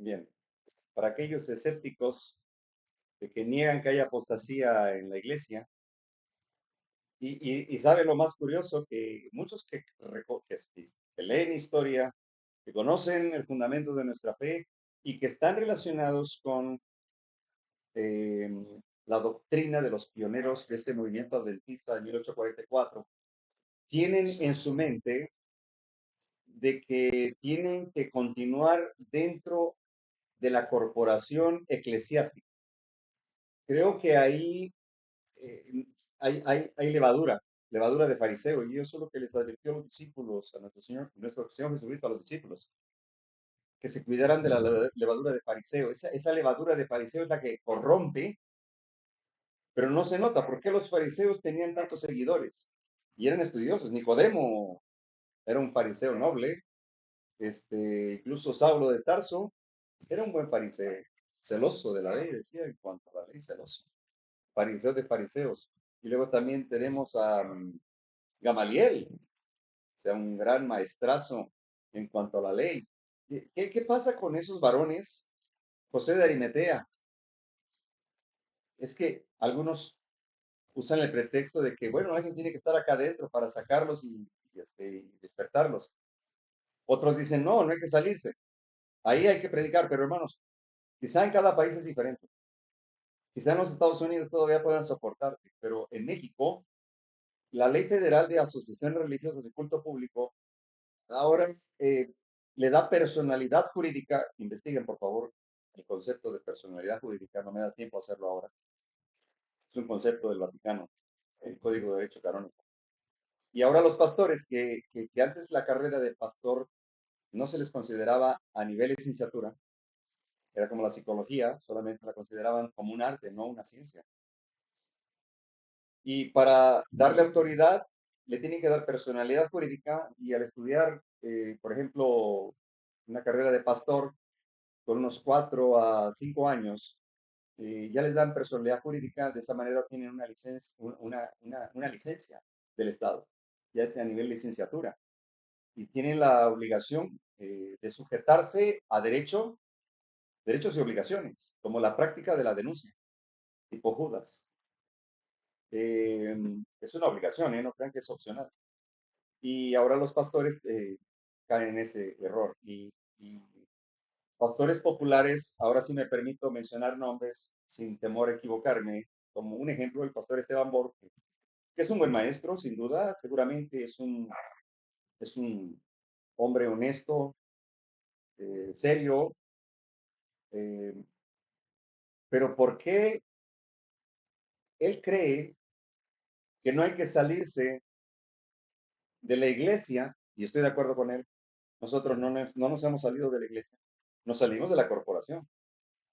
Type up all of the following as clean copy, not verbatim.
Bien, para aquellos escépticos de que niegan que haya apostasía en la iglesia, y sabe lo más curioso, que muchos que leen historia, que conocen el fundamento de nuestra fe y que están relacionados con eh, la doctrina de los pioneros de este movimiento adventista de 1844, tienen en su mente de que tienen que continuar dentro de la corporación eclesiástica. Creo que ahí hay levadura de fariseo, y eso es lo que les advirtió a los discípulos, a nuestro Señor Jesucristo, a los discípulos, que se cuidaran de la levadura de fariseo. Esa levadura de fariseo es la que corrompe, pero no se nota. ¿Por qué los fariseos tenían tantos seguidores? Y eran estudiosos. Nicodemo era un fariseo noble, incluso Saulo de Tarso era un buen fariseo, celoso de la ley, decía en cuanto a la ley, celoso. Fariseo de fariseos. Y luego también tenemos a Gamaliel, o sea, un gran maestrazo en cuanto a la ley. ¿Qué pasa con esos varones? José de Arimatea, es que algunos usan el pretexto de que, bueno, alguien tiene que estar acá adentro para sacarlos y despertarlos. Otros dicen, no, no hay que salirse. Ahí hay que predicar, pero hermanos, quizá en cada país es diferente. Quizá en los Estados Unidos todavía puedan soportarte, pero en México, la ley federal de asociaciones religiosas de culto público ahora eh, le da personalidad jurídica. Investiguen, por favor, el concepto de personalidad jurídica. No me da tiempo a hacerlo ahora. Es un concepto del Vaticano, el Código de Derecho Canónico. Y ahora los pastores, que antes la carrera de pastor no se les consideraba a nivel de licenciatura, era como la psicología, solamente la consideraban como un arte, no una ciencia. Y para darle autoridad, le tienen que dar personalidad jurídica, y al estudiar, por ejemplo, una carrera de pastor, con unos 4 a 5 años, ya les dan personalidad jurídica. De esa manera tienen una licencia del Estado, ya a nivel licenciatura, y tienen la obligación de sujetarse a derechos y obligaciones, como la práctica de la denuncia, tipo Judas. Eh, es una obligación, no crean que es opcional. Y ahora los pastores caen en ese error. Y pastores populares, ahora sí me permito mencionar nombres sin temor a equivocarme, como un ejemplo, el pastor Esteban Borg, que es un buen maestro, sin duda, seguramente es un hombre honesto, serio, eh, pero ¿por qué él cree que no hay que salirse de la iglesia? Y estoy de acuerdo con él. Nosotros no nos hemos salido de la iglesia, nos salimos de la corporación.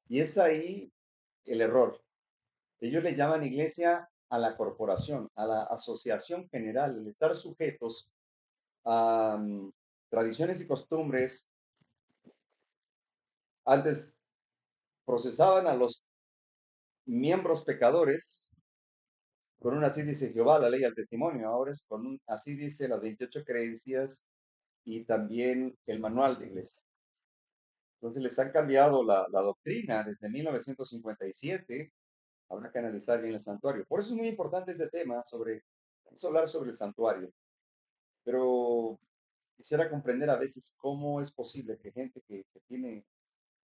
Y es ahí el error. Ellos le llaman iglesia a la corporación, a la asociación general, el estar sujetos a tradiciones y costumbres. Antes procesaban a los miembros pecadores con un así dice Jehová, la ley al testimonio. Ahora es con un así dice las 28 creencias y también el manual de iglesia. Entonces les han cambiado la doctrina desde 1957. Habrá que analizar bien el santuario. Por eso es muy importante este tema vamos a hablar sobre el santuario. Pero quisiera comprender a veces cómo es posible que gente que tiene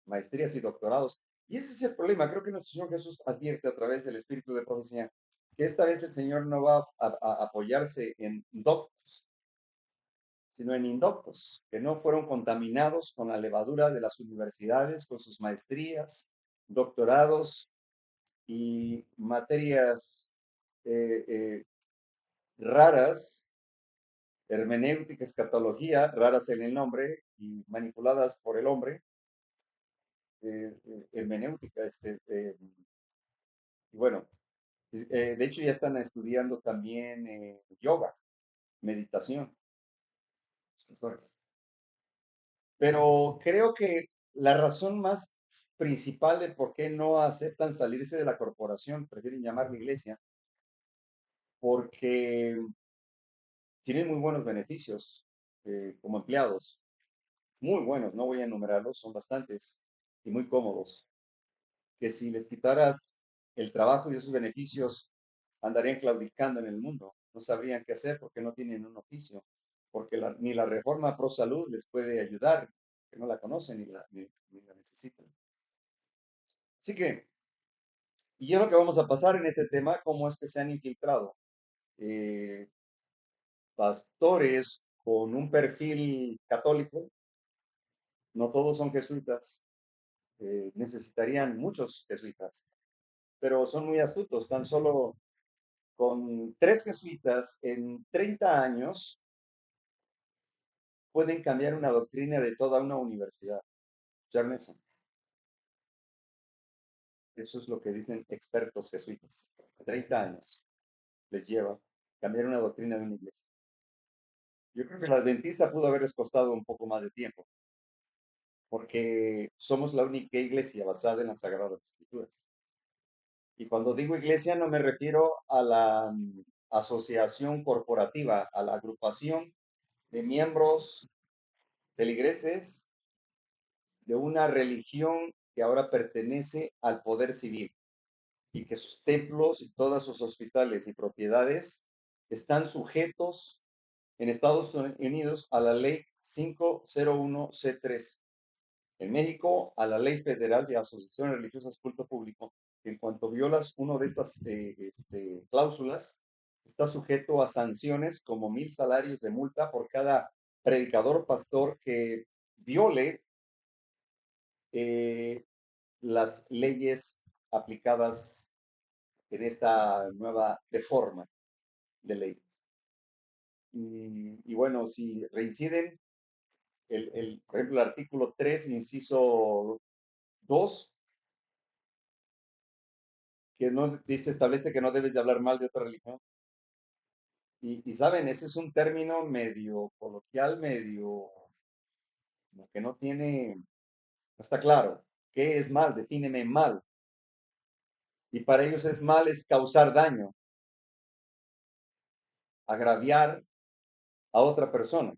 maestrías y doctorados, y ese es el problema. Creo que nuestro Señor Jesús advierte a través del Espíritu de profecía que esta vez el Señor no va a apoyarse en doctos, sino en indoctos, que no fueron contaminados con la levadura de las universidades, con sus maestrías, doctorados y materias eh, eh, raras, hermenéutica, escatología, raras en el nombre y manipuladas por el hombre, hermenéutica, y bueno, de hecho ya están estudiando también yoga, meditación, los pastores. Pero creo que la razón más principal de por qué no aceptan salirse de la corporación, prefieren llamarla iglesia, porque tienen muy buenos beneficios como empleados, muy buenos, no voy a enumerarlos, son bastantes. y muy cómodos, que si les quitaras el trabajo y esos beneficios, andarían claudicando en el mundo. No sabrían qué hacer porque no tienen un oficio, porque ni la reforma pro salud les puede ayudar, que no la conocen ni la necesitan. Así que, y es lo que vamos a pasar en este tema, cómo es que se han infiltrado eh, pastores con un perfil católico, no todos son jesuitas, necesitarían muchos jesuitas, pero son muy astutos, tan solo con 3 jesuitas en 30 años pueden cambiar una doctrina de toda una universidad. Charles, eso es lo que dicen expertos jesuitas. 30 años les lleva cambiar una doctrina de una iglesia. Yo creo que la adventista pudo haberles costado un poco más de tiempo, porque somos la única iglesia basada en las Sagradas Escrituras. Y cuando digo iglesia no me refiero a la asociación corporativa, a la agrupación de miembros feligreses de una religión que ahora pertenece al poder civil y que sus templos y todos sus hospitales y propiedades están sujetos en Estados Unidos a la ley 501C3. En México, a la Ley Federal de Asociaciones Religiosas Culto Público, que en cuanto violas una de estas cláusulas, está sujeto a sanciones como 1,000 salarios de multa por cada predicador o pastor que viole eh, las leyes aplicadas en esta nueva reforma de ley. Y bueno, si reinciden, por ejemplo, el artículo 3 inciso 2 que no dice, establece que no debes de hablar mal de otra religión. Saben, ese es un término medio coloquial, medio como que no tiene, no está claro. ¿Qué es mal? Defíneme mal. Y para ellos es mal es causar daño, agraviar a otra persona.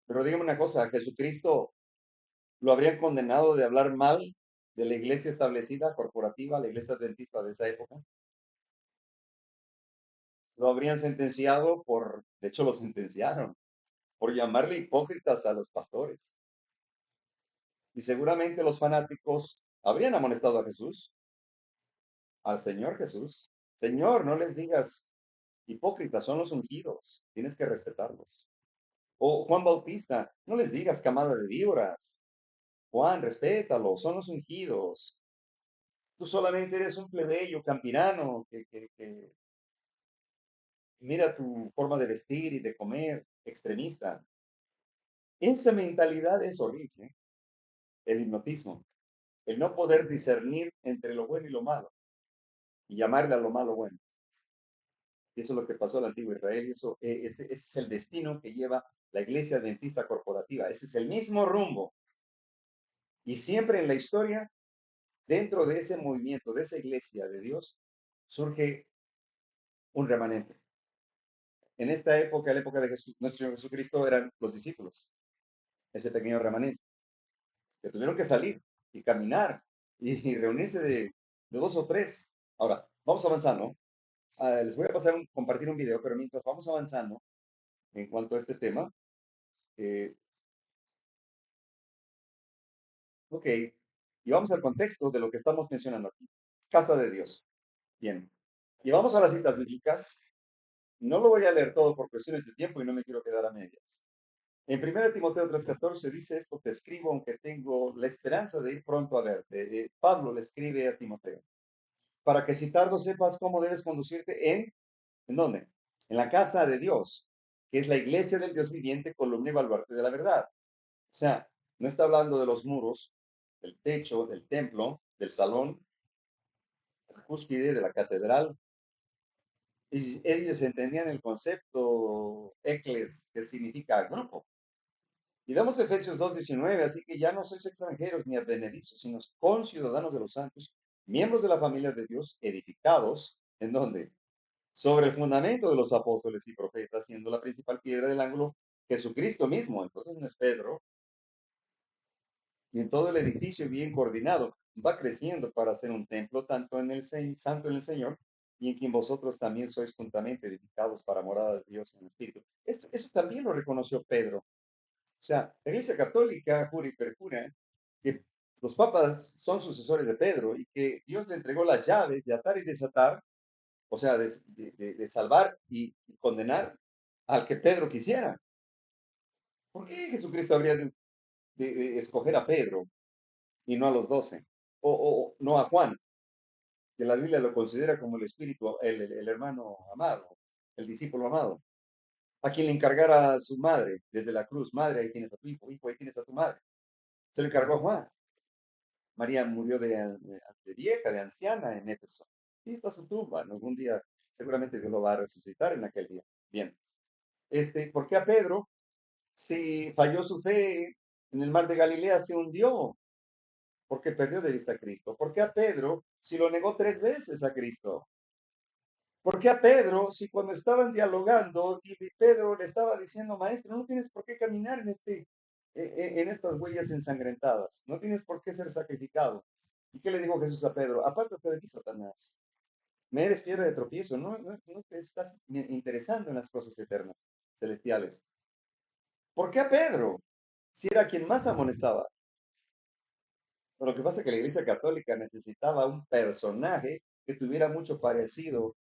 Pero dígame una cosa, Jesucristo lo habrían condenado de hablar mal de la iglesia establecida, corporativa, la iglesia adventista de esa época. Lo habrían sentenciado de hecho lo sentenciaron, por llamarle hipócritas a los pastores. Y seguramente los fanáticos habrían amonestado a Jesús, al Señor Jesús. Señor, no les digas hipócritas, son los ungidos, tienes que respetarlos. O Juan Bautista, no les digas camada de víboras. Juan, respétalos, son los ungidos. Tú solamente eres un plebeyo campirano que mira tu forma de vestir y de comer, extremista. Esa mentalidad es horrible, el hipnotismo, el no poder discernir entre lo bueno y lo malo y llamarle a lo malo bueno. Y eso es lo que pasó al antiguo Israel y ese es el destino que lleva la iglesia adventista corporativa. Ese es el mismo rumbo. Y siempre en la historia, dentro de ese movimiento, de esa iglesia de Dios, surge un remanente. En esta época, la época de nuestro Señor Jesucristo, eran los discípulos, ese pequeño remanente, que tuvieron que salir y caminar y reunirse de 2 o 3. Ahora, vamos avanzando. Les voy a compartir un video, pero mientras vamos avanzando en cuanto a este tema, eh, ok, y vamos al contexto de lo que estamos mencionando aquí. Casa de Dios. Bien. Y vamos a las citas bíblicas. No lo voy a leer todo por cuestiones de tiempo y no me quiero quedar a medias. En 1 Timoteo 3:14 dice esto, te escribo aunque tengo la esperanza de ir pronto a verte. Pablo le escribe a Timoteo, para que si tardo sepas cómo debes conducirte ¿en dónde? En la casa de Dios, que es la iglesia del Dios viviente, columna y baluarte de la verdad. O sea, no está hablando de los muros, del techo, del templo, del salón, de la cúspide, de la catedral. Y ellos entendían el concepto ecles, que significa grupo. Y vemos Efesios 2:19, así que ya no sois extranjeros ni advenedizos, sino conciudadanos de los santos, miembros de la familia de Dios, edificados, ¿en dónde? Sobre el fundamento de los apóstoles y profetas, siendo la principal piedra del ángulo Jesucristo mismo. Entonces no es Pedro, y en todo el edificio bien coordinado, va creciendo para ser un templo tanto en el santo en el Señor y en quien vosotros también sois juntamente edificados para morada de Dios en el Espíritu. Eso también lo reconoció Pedro. O sea, la Iglesia Católica jura y perjura que los papas son sucesores de Pedro y que Dios le entregó las llaves de atar y desatar, o sea, de salvar y condenar al que Pedro quisiera. ¿Por qué Jesucristo habría de escoger a Pedro y no a los 12? O no a Juan, que la Biblia lo considera como el espíritu, el hermano amado, el discípulo amado, a quien le encargara a su madre desde la cruz: madre, ahí tienes a tu hijo, hijo, ahí tienes a tu madre. Se lo encargó a Juan. María murió de vieja, de anciana en Éfeso. Y está su tumba. ¿No? Algún día seguramente Dios lo va a resucitar en aquel día. Bien. ¿Por qué a Pedro, si falló su fe en el mar de Galilea, se hundió? Porque perdió de vista a Cristo. ¿Por qué a Pedro, si lo negó 3 veces a Cristo? ¿Por qué a Pedro, si cuando estaban dialogando y Pedro le estaba diciendo: maestro, no tienes por qué caminar en estas huellas ensangrentadas, no tienes por qué ser sacrificado? ¿Y qué le dijo Jesús a Pedro? Apártate de mí, Satanás, me eres piedra de tropiezo, no te estás interesando en las cosas eternas, celestiales. ¿Por qué a Pedro? Si era quien más amonestaba. Pero lo que pasa es que la Iglesia Católica necesitaba un personaje que tuviera mucho parecido,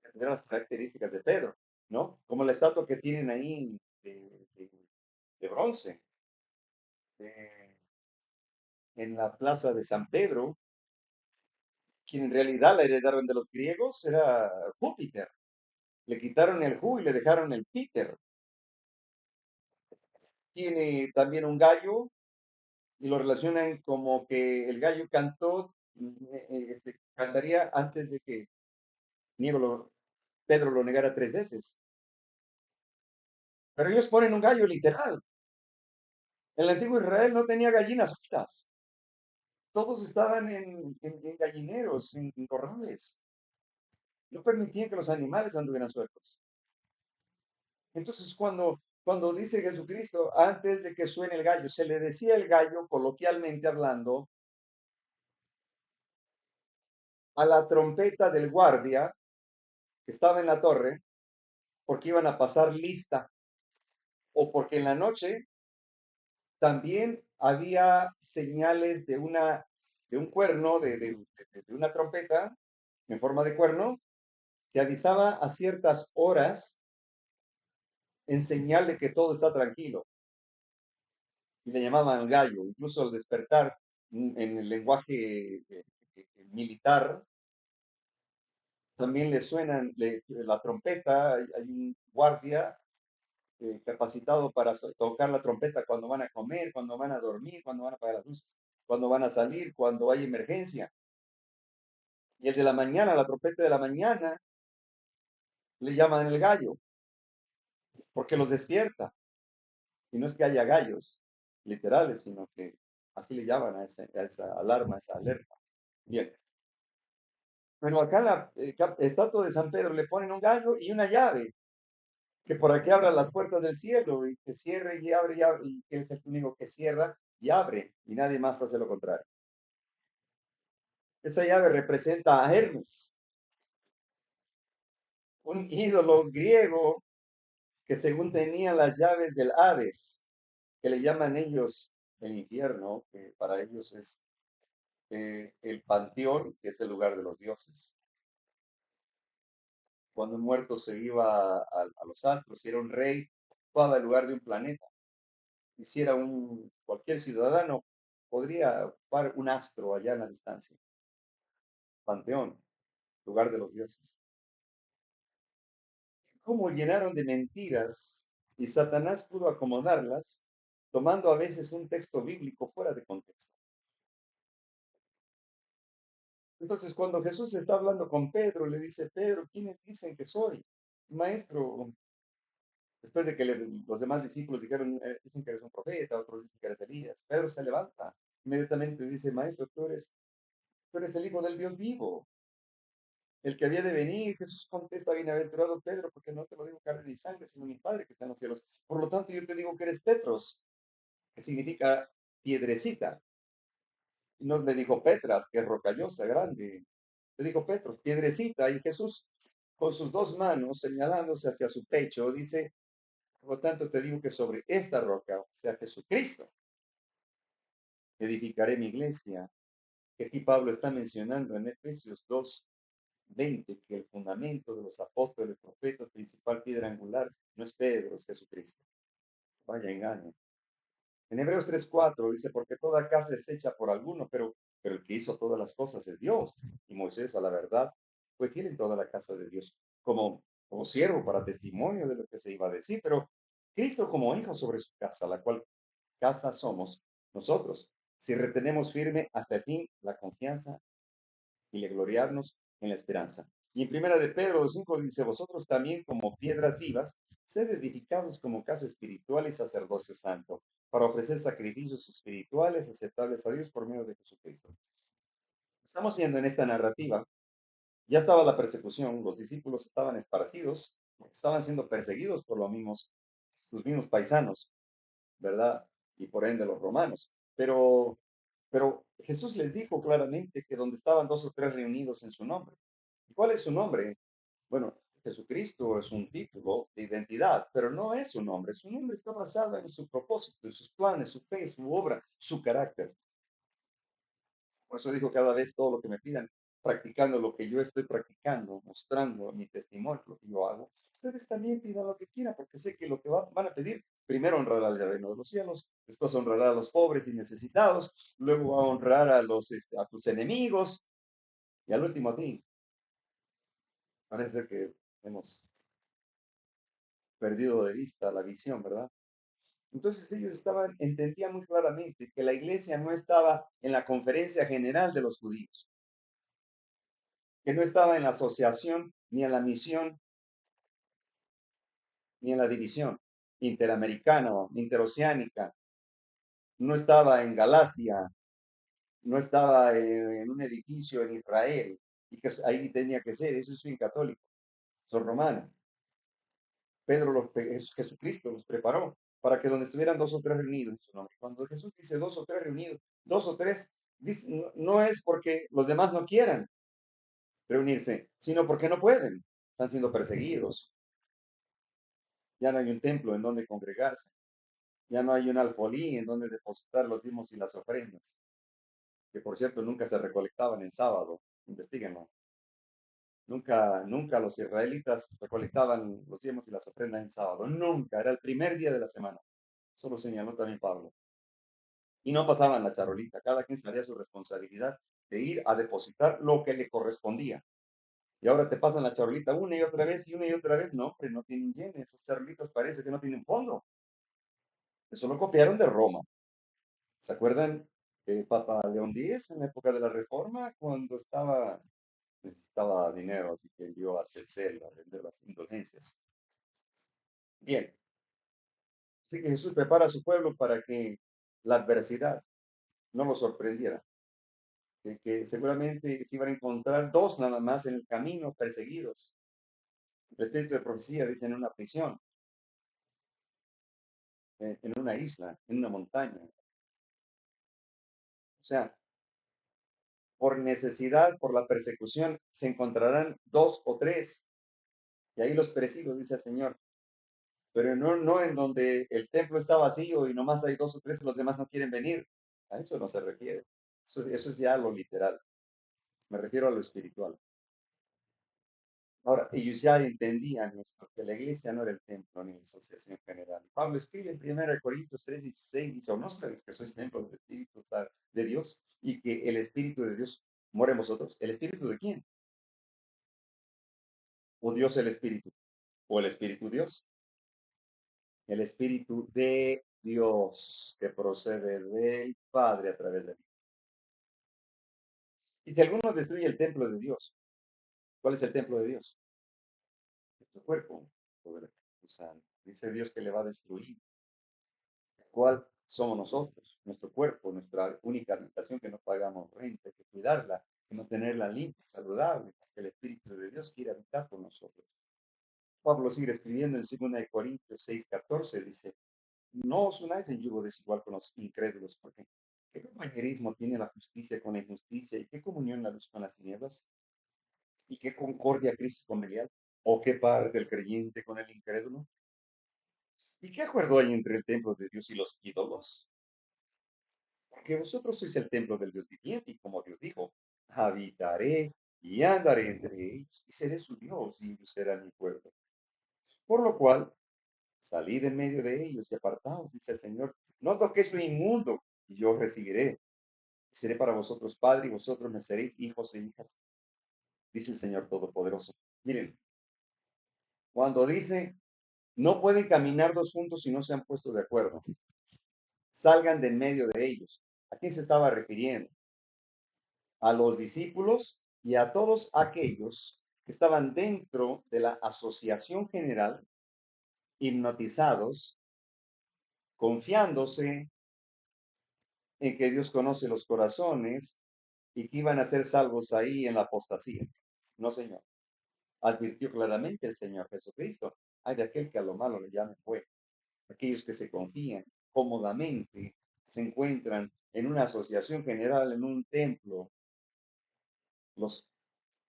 que tuviera las características de Pedro, ¿no? Como la estatua que tienen ahí de bronce eh, en la plaza de San Pedro, quien en realidad la heredaron de los griegos era Júpiter. Le quitaron el Ju y le dejaron el Peter. Tiene también un gallo y lo relacionan como que el gallo cantó, cantaría antes de que Pedro lo negara 3 veces. Pero ellos ponen un gallo literal. El antiguo Israel no tenía gallinas sueltas. Todos estaban en gallineros, en corrales. No permitían que los animales anduvieran sueltos. Entonces, cuando dice Jesucristo, antes de que suene el gallo, se le decía el gallo, coloquialmente hablando, a la trompeta del guardia que estaba en la torre, porque iban a pasar lista, o porque en la noche también había señales de un cuerno, de una trompeta en forma de cuerno, que avisaba a ciertas horas en señal de que todo está tranquilo. Y le llamaban gallo. Incluso al despertar, en el lenguaje militar, también le suenan la trompeta. Hay un guardia capacitado para tocar la trompeta cuando van a comer, cuando van a dormir, cuando van a apagar las luces, cuando van a salir, cuando hay emergencia. Y el de la mañana, la trompeta de la mañana, le llaman el gallo, porque los despierta. Y no es que haya gallos literales, sino que así le llaman a esa alarma, a esa alerta. Bien. Pero acá en la estatua de San Pedro le ponen un gallo y una llave, que por aquí abra las puertas del cielo y que cierre y abre, y que es el único que cierra y abre, y nadie más hace lo contrario. Esa llave representa a Hermes, un ídolo griego que según tenía las llaves del Hades, que le llaman ellos el infierno, que para ellos es el panteón, que es el lugar de los dioses. Cuando un muerto se iba a los astros, si era un rey, ocupaba el lugar de un planeta. Y si era cualquier ciudadano, podría ocupar un astro allá en la distancia. Panteón, lugar de los dioses. Cómo llenaron de mentiras y Satanás pudo acomodarlas, tomando a veces un texto bíblico fuera de contexto. Entonces, cuando Jesús está hablando con Pedro, le dice: Pedro, ¿quiénes dicen que soy? Maestro, después de que los demás discípulos dijeron: dicen que eres un profeta, otros dicen que eres Elías. Pedro se levanta inmediatamente y dice: Maestro, tú eres el Hijo del Dios vivo, el que había de venir. Jesús contesta: bienaventurado Pedro, porque no te lo digo carne ni sangre, sino mi Padre que está en los cielos. Por lo tanto, yo te digo que eres Petros, que significa piedrecita. Y no le dijo Petras, que es rocallosa, grande. Le dijo Petros, piedrecita. Y Jesús, con sus dos manos señalándose hacia su pecho, dice, por lo tanto te digo que sobre esta roca, o sea, Jesucristo, edificaré mi iglesia. Que aquí Pablo está mencionando en Efesios 2:20 que el fundamento de los apóstoles, profetas, principal piedra angular, no es Pedro, es Jesucristo. Vaya engaño. En Hebreos 3:4 dice, porque toda casa es hecha por alguno, pero el que hizo todas las cosas es Dios. Y Moisés, a la verdad, fue fiel en toda la casa de Dios, como siervo para testimonio de lo que se iba a decir, pero Cristo como hijo sobre su casa, la cual casa somos nosotros, si retenemos firme hasta el fin la confianza y le gloriarnos en la esperanza. Y en primera de Pedro 2:5 dice, vosotros también como piedras vivas, sed edificados como casa espiritual y sacerdocio santo, para ofrecer sacrificios espirituales aceptables a Dios por medio de Jesucristo. Estamos viendo en esta narrativa, ya estaba la persecución, los discípulos estaban esparcidos, estaban siendo perseguidos por los mismos, sus mismos paisanos, ¿verdad? Y por ende los romanos. Pero Jesús les dijo claramente que donde estaban dos o tres reunidos en su nombre. ¿Y cuál es su nombre? Bueno, Jesucristo es un título de identidad, pero no es su nombre. Su nombre está basado en su propósito, en sus planes, su fe, su obra, su carácter. Por eso digo cada vez todo lo que me pidan, practicando lo que yo estoy practicando, mostrando mi testimonio, lo que yo hago. Ustedes también pidan lo que quieran, porque sé que lo que van a pedir, primero honrará al reino de los cielos, después honrará a los pobres y necesitados, luego va a honrar a a tus enemigos y al último a ti. Parece que hemos perdido de vista la visión, ¿verdad? Entonces ellos entendían muy claramente que la iglesia no estaba en la conferencia general de los judíos, que no estaba en la asociación, ni en la misión, ni en la división interamericana, interoceánica, no estaba en Galacia, no estaba en un edificio en Israel, y que ahí tenía que ser, eso es bien católico, son romanos. Jesucristo los preparó para que donde estuvieran dos o tres reunidos en su nombre. Cuando Jesús dice dos o tres reunidos, dos o tres, no es porque los demás no quieran reunirse, sino porque no pueden, están siendo perseguidos, ya no hay un templo en donde congregarse, ya no hay un alfolí en donde depositar los diezmos y las ofrendas, que por cierto nunca se recolectaban en sábado, investiguenlo. Nunca los israelitas recolectaban los diezmos y las ofrendas en sábado, nunca, era el primer día de la semana. Eso lo señaló también Pablo. Y no pasaban la charolita, cada quien sabía su responsabilidad de ir a depositar lo que le correspondía. Y ahora te pasan la charolita una y otra vez y una y otra vez. No, hombre, no tienen llene. Esas charolitas parece que no tienen fondo. Eso lo copiaron de Roma. ¿Se acuerdan de Papa León X en la época de la Reforma? Cuando necesitaba dinero, así que envió a Telcel a vender las indulgencias. Bien, así que Jesús prepara a su pueblo para que la adversidad no lo sorprendiera. Que seguramente se iban a encontrar dos nada más en el camino, perseguidos. El espíritu de profecía dice en una prisión, en una isla, en una montaña. O sea, por necesidad, por la persecución, se encontrarán dos o tres. Y ahí los persigo, dice el Señor. Pero no en donde el templo está vacío y nomás hay dos o tres, los demás no quieren venir. A eso no se refiere. Eso es ya lo literal. Me refiero a lo espiritual. Ahora, ellos ya entendían esto, que la iglesia no era el templo ni la asociación general. Pablo escribe en 1 Corintios 3:16, dice, o no sabéis que sois templo del Espíritu de Dios y que el Espíritu de Dios mora en vosotros. ¿El Espíritu de quién? ¿O Dios el Espíritu? ¿O el Espíritu Dios? El Espíritu de Dios que procede del Padre a través de mí. Y si alguno destruye el templo de Dios, ¿cuál es el templo de Dios? Nuestro cuerpo. O sea, dice Dios que le va a destruir. ¿Cuál somos nosotros? Nuestro cuerpo, nuestra única habitación que no pagamos renta, hay que cuidarla, que no tenerla limpia, saludable, porque el Espíritu de Dios quiere habitar con nosotros. Pablo sigue escribiendo en 2 Corintios 6:14, dice, No os unáis en yugo desigual con los incrédulos, porque ¿qué compañerismo tiene la justicia con la injusticia? ¿Y qué comunión la luz con las tinieblas? ¿Y qué concordia Cristo con Belial? ¿O qué parte el creyente con el incrédulo? ¿Y qué acuerdo hay entre el templo de Dios y los ídolos? Porque vosotros sois el templo del Dios viviente, y como Dios dijo, habitaré y andaré entre ellos, y seré su Dios, y ellos serán mi pueblo. Por lo cual, salid en medio de ellos y apartaos, dice el Señor, no toquéis lo inmundo, y yo os recibiré. Seré para vosotros padre, y vosotros me seréis hijos e hijas, dice el Señor Todopoderoso. Miren, cuando dice, no pueden caminar dos juntos si no se han puesto de acuerdo, salgan de en medio de ellos. ¿A quién se estaba refiriendo? A los discípulos y a todos aquellos que estaban dentro de la asociación general, hipnotizados, confiándose en que Dios conoce los corazones y que iban a ser salvos ahí en la apostasía. No, Señor. Advirtió claramente el Señor Jesucristo. Hay de aquel que a lo malo le llame bueno. Aquellos que se confían cómodamente, se encuentran en una asociación general, en un templo, los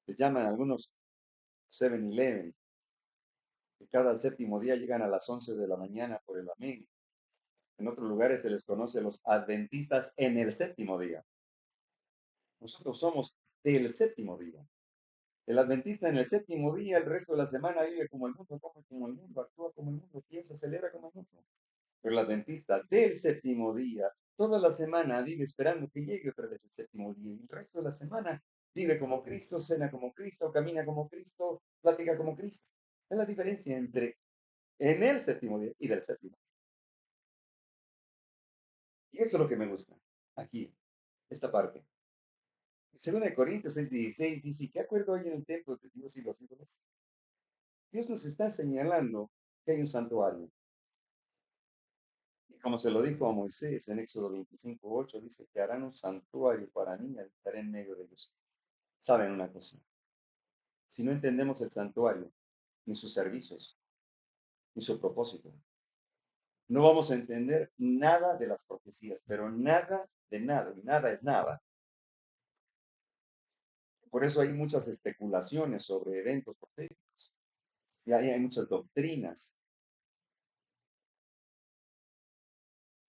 les llaman algunos 7-Eleven, que cada séptimo día llegan a las 11 de la mañana por el amén. En otros lugares se les conoce los adventistas en el séptimo día. Nosotros somos del séptimo día. El adventista en el séptimo día, el resto de la semana vive como el mundo, come como el mundo, actúa como el mundo, piensa, celebra como el mundo. Pero el adventista del séptimo día, toda la semana vive esperando que llegue otra vez el séptimo día. Y el resto de la semana vive como Cristo, cena como Cristo, camina como Cristo, platica como Cristo. Es la diferencia entre en el séptimo día y del séptimo. Y eso es lo que me gusta. Aquí, esta parte. Según de Corintios 6:16 dice, ¿qué acuerdo hay en el templo de Dios y los ídolos? Dios nos está señalando que hay un santuario. Y como se lo dijo a Moisés en Éxodo 25:8, dice que harán un santuario para mí y habitaré en medio de ellos. ¿Saben una cosa? Si no entendemos el santuario, ni sus servicios, ni su propósito, no vamos a entender nada de las profecías, pero nada de nada, y nada es nada. Por eso hay muchas especulaciones sobre eventos proféticos. Y ahí hay muchas doctrinas.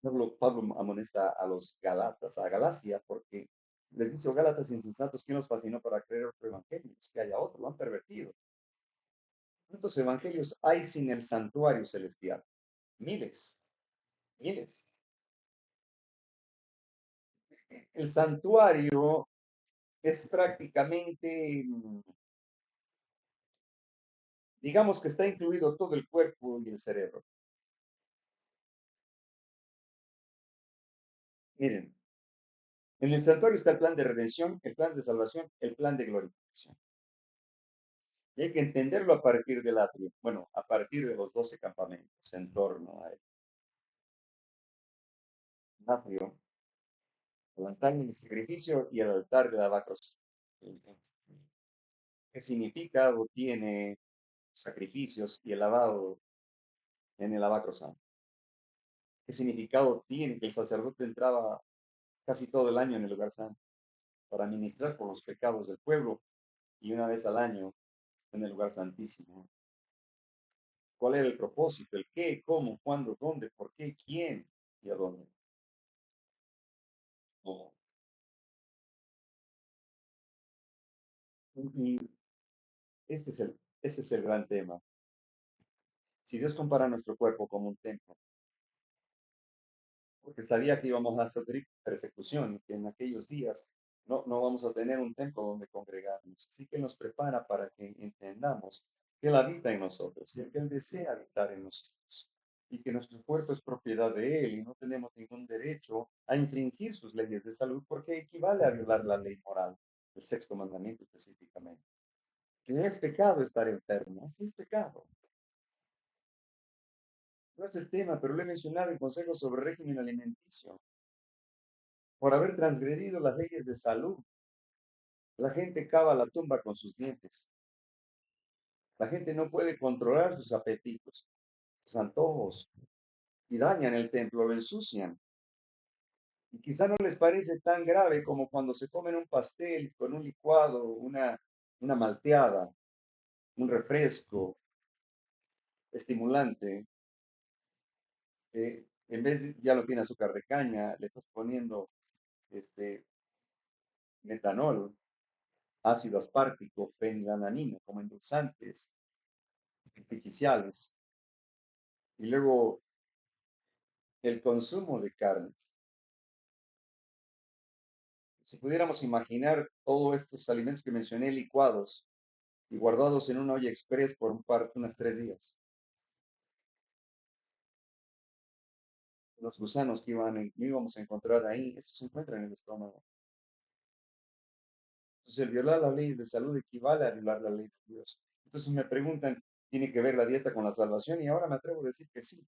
Pablo amonesta a los Galatas, a Galacia, porque les dice, oh Gálatas insensatos, ¿quién los fascinó para creer otro evangelio? Es que haya otro, lo han pervertido. ¿Cuántos evangelios hay sin el santuario celestial? Miles, miles. El santuario es prácticamente, digamos que está incluido todo el cuerpo y el cerebro. Miren, en el santuario está el plan de redención, el plan de salvación, el plan de glorificación. Y hay que entenderlo a partir del atrio, bueno, a partir de los 12 campamentos en torno a él. El atrio, el altar del sacrificio y el altar de lavacros. ¿Qué significado tiene sacrificios y el lavado en el lavacro santo? ¿Qué significado tiene que el sacerdote entraba casi todo el año en el lugar santo para ministrar por los pecados del pueblo y una vez al año en el lugar santísimo? ¿Cuál era el propósito? ¿El qué? ¿Cómo? ¿Cuándo? ¿Dónde? ¿Por qué? ¿Quién? ¿Y a dónde? Oh. Y este es el gran tema. Si Dios compara nuestro cuerpo como un templo, porque sabía que íbamos a sufrir persecución, que en aquellos días no vamos a tener un templo donde congregarnos. Así que nos prepara para que entendamos que Él habita en nosotros y que Él desea habitar en nosotros. Y que nuestro cuerpo es propiedad de Él y no tenemos ningún derecho a infringir sus leyes de salud porque equivale a violar la ley moral, el sexto mandamiento específicamente. Que es pecado estar enfermo, así es pecado. No es el tema, pero lo he mencionado en consejos sobre régimen alimenticio. Por haber transgredido las leyes de salud, la gente cava la tumba con sus dientes. La gente no puede controlar sus apetitos, sus antojos. y dañan el templo, lo ensucian. Y quizá no les parece tan grave como cuando se comen un pastel con un licuado, una malteada, un refresco estimulante. En vez de, ya lo tiene azúcar de caña, le estás poniendo este, metanol, ácido aspartico, fenilalanina como endulzantes artificiales. Y luego el consumo de carnes. Si pudiéramos imaginar todos estos alimentos que mencioné licuados y guardados en una olla express por unos 3 días, los gusanos que íbamos a encontrar ahí, estos se encuentran en el estómago. Entonces, el violar las leyes de salud equivale a violar la ley de Dios. Entonces me preguntan, ¿tiene que ver la dieta con la salvación? Y ahora me atrevo a decir que sí,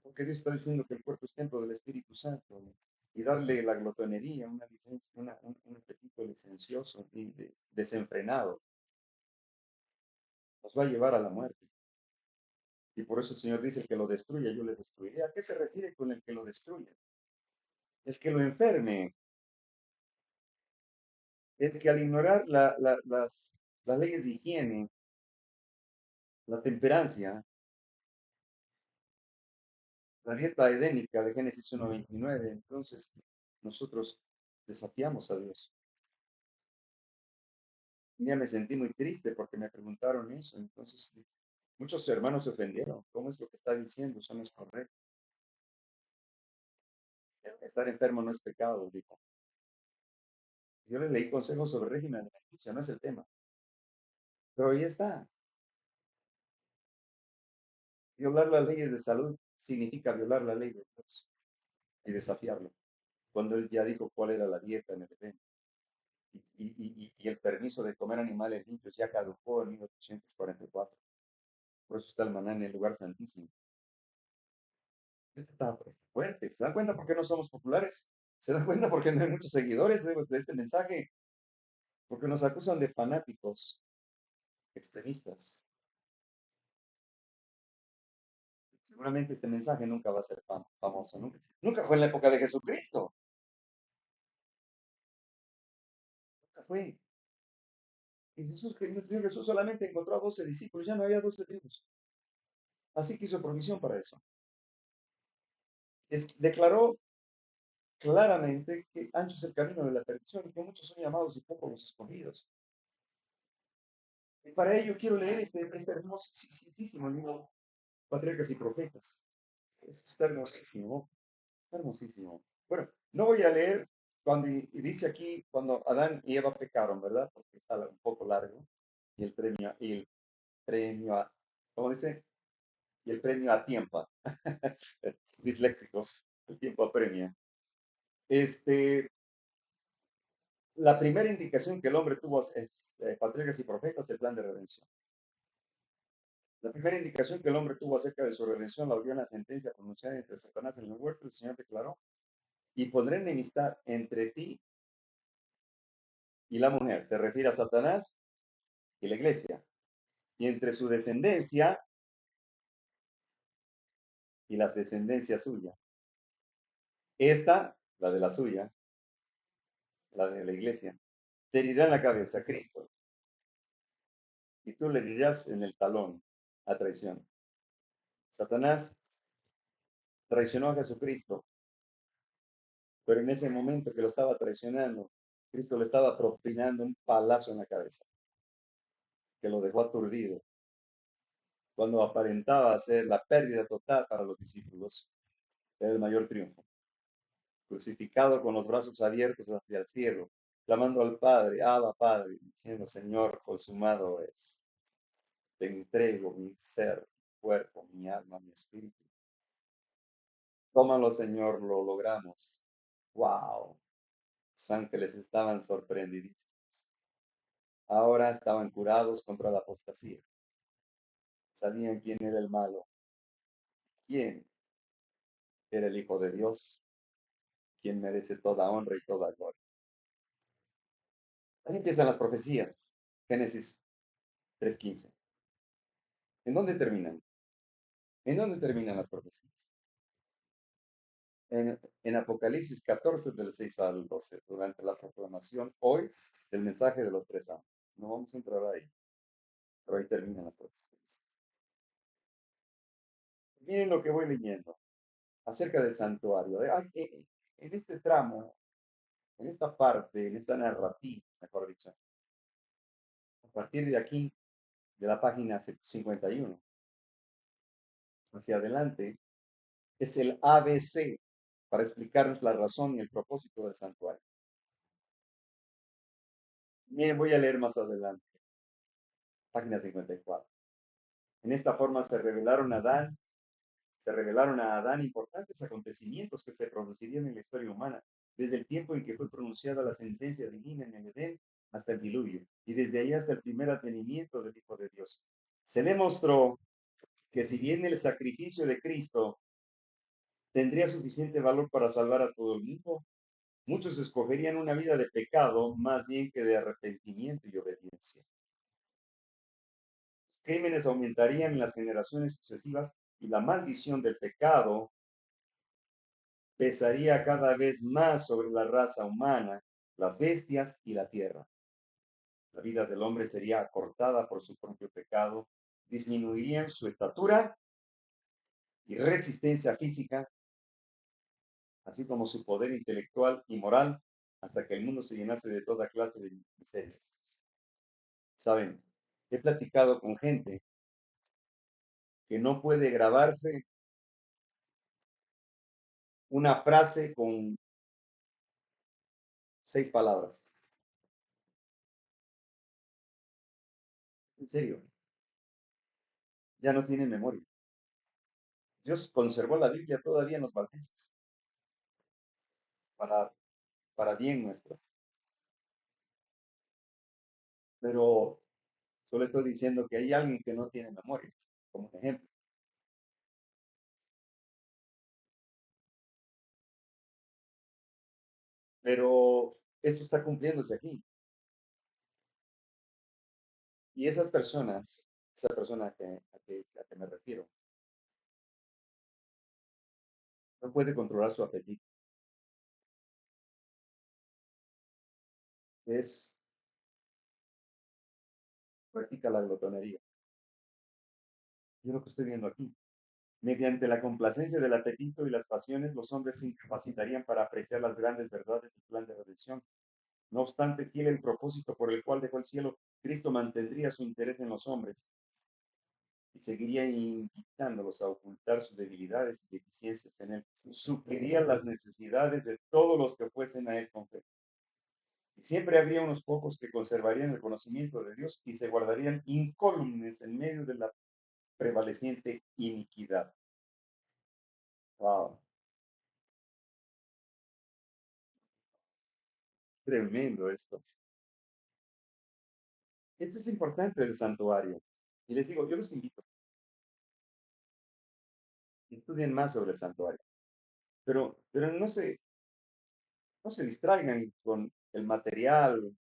porque Dios está diciendo que el cuerpo es templo del Espíritu Santo, ¿no? Y darle la glotonería, una licencia, un apetito licencioso y desenfrenado, nos va a llevar a la muerte. Y por eso el Señor dice, el que lo destruya, yo le destruiré. ¿A qué se refiere con el que lo destruya? El que lo enferme, el que al ignorar las leyes de higiene, la temperancia, la dieta edénica de Génesis 1:29, entonces nosotros desafiamos a Dios. Un día me sentí muy triste porque me preguntaron eso, entonces muchos hermanos se ofendieron. ¿Cómo es lo que está diciendo? Eso no es correcto. Estar enfermo no es pecado, dijo. Yo les leí consejos sobre régimen alimenticio, no es el tema. Pero ahí está. Violar las leyes de salud significa violar la ley de Dios y desafiarlo. Cuando él ya dijo cuál era la dieta en el Edén. Y el permiso de comer animales limpios ya caducó en 1844. Por eso está el maná en el lugar santísimo. Esto está fuerte. ¿Se dan cuenta por qué no somos populares? ¿Se dan cuenta por qué no hay muchos seguidores de este mensaje? Porque nos acusan de fanáticos extremistas. Seguramente este mensaje nunca va a ser famoso. Nunca fue en la época de Jesucristo. Nunca fue. Y Jesús solamente encontró a 12 discípulos, ya no había 12 tribus. Así que hizo provisión para eso. Declaró claramente que ancho es el camino de la perdición y que muchos son llamados y pocos los escogidos. Y para ello quiero leer este hermosísimo libro, Patriarcas y Profetas. Está hermosísimo, hermosísimo. Bueno, no voy a leer cuando y dice aquí cuando Adán y Eva pecaron, ¿verdad? Porque está un poco largo. Y el premio a, ¿cómo dice? Y el premio a tiempo. Disléxico. El tiempo apremia. Este, la primera indicación que el hombre tuvo es patriarcas y profetas, el plan de redención. La primera indicación que el hombre tuvo acerca de su redención la vio en la sentencia pronunciada entre Satanás en el huerto. El Señor declaró, y pondré enemistad entre ti y la mujer. Se refiere a Satanás y la iglesia. Y entre su descendencia y las descendencias suyas. Esta, la de la suya, la de la iglesia, te herirá en la cabeza, Cristo, y tú le herirás en el talón a traición. Satanás traicionó a Jesucristo, pero en ese momento que lo estaba traicionando, Cristo le estaba propinando un palazo en la cabeza, que lo dejó aturdido, cuando aparentaba ser la pérdida total para los discípulos, era el mayor triunfo. Crucificado con los brazos abiertos hacia el cielo, clamando al Padre, Abba Padre, diciendo, Señor, consumado es. Te entrego mi ser, mi cuerpo, mi alma, mi espíritu. Tómalo, Señor, lo logramos. ¡Wow! Los ángeles estaban sorprendidísimos. Ahora estaban curados contra la apostasía. Sabían quién era el malo, quién era el Hijo de Dios, quién merece toda honra y toda gloria. Ahí empiezan las profecías. Génesis 3:15. ¿En dónde terminan? ¿En dónde terminan las profecías? En Apocalipsis 14, del 6 al 12, durante la proclamación hoy del mensaje de los tres ángeles. No vamos a entrar ahí, pero ahí terminan las profecías. Miren lo que voy leyendo acerca del santuario. En este tramo, en esta parte, en esta narrativa, mejor dicho, a partir de aquí, de la página 51 hacia adelante, es el ABC para explicarnos la razón y el propósito del santuario. Miren, voy a leer más adelante, página 54. En esta forma se revelaron a Adán importantes acontecimientos que se producirían en la historia humana, desde el tiempo en que fue pronunciada la sentencia divina en el Edén hasta el diluvio, y desde ahí hasta el primer advenimiento del Hijo de Dios. Se le mostró que si bien el sacrificio de Cristo tendría suficiente valor para salvar a todo el mundo, muchos escogerían una vida de pecado más bien que de arrepentimiento y obediencia. Los crímenes aumentarían en las generaciones sucesivas y la maldición del pecado pesaría cada vez más sobre la raza humana, las bestias y la tierra. La vida del hombre sería acortada por su propio pecado, disminuirían su estatura y resistencia física, así como su poder intelectual y moral, hasta que el mundo se llenase de toda clase de miserias. Saben, he platicado con gente que no puede grabarse una frase con 6 palabras. En serio, ya no tienen memoria. Dios conservó la Biblia todavía en los valdenses para, para bien nuestro. Pero solo estoy diciendo que hay alguien que no tiene memoria, como un ejemplo. Pero esto está cumpliéndose aquí. Y esas personas, esa persona a que me refiero, no puede controlar su apetito. Es, practica la glotonería. Yo lo que estoy viendo aquí. Mediante la complacencia del apetito y las pasiones, los hombres se incapacitarían para apreciar las grandes verdades del plan de redención. No obstante, fiel el propósito por el cual dejó el cielo, Cristo mantendría su interés en los hombres y seguiría invitándolos a ocultar sus debilidades y deficiencias en él. Supliría las necesidades de todos los que fuesen a él con fe. Y siempre habría unos pocos que conservarían el conocimiento de Dios y se guardarían incólumes en medio de la prevaleciente iniquidad. Wow, tremendo esto. Eso es lo importante del santuario. Y les digo, yo los invito, estudien más sobre el santuario, pero no se distraigan con el material,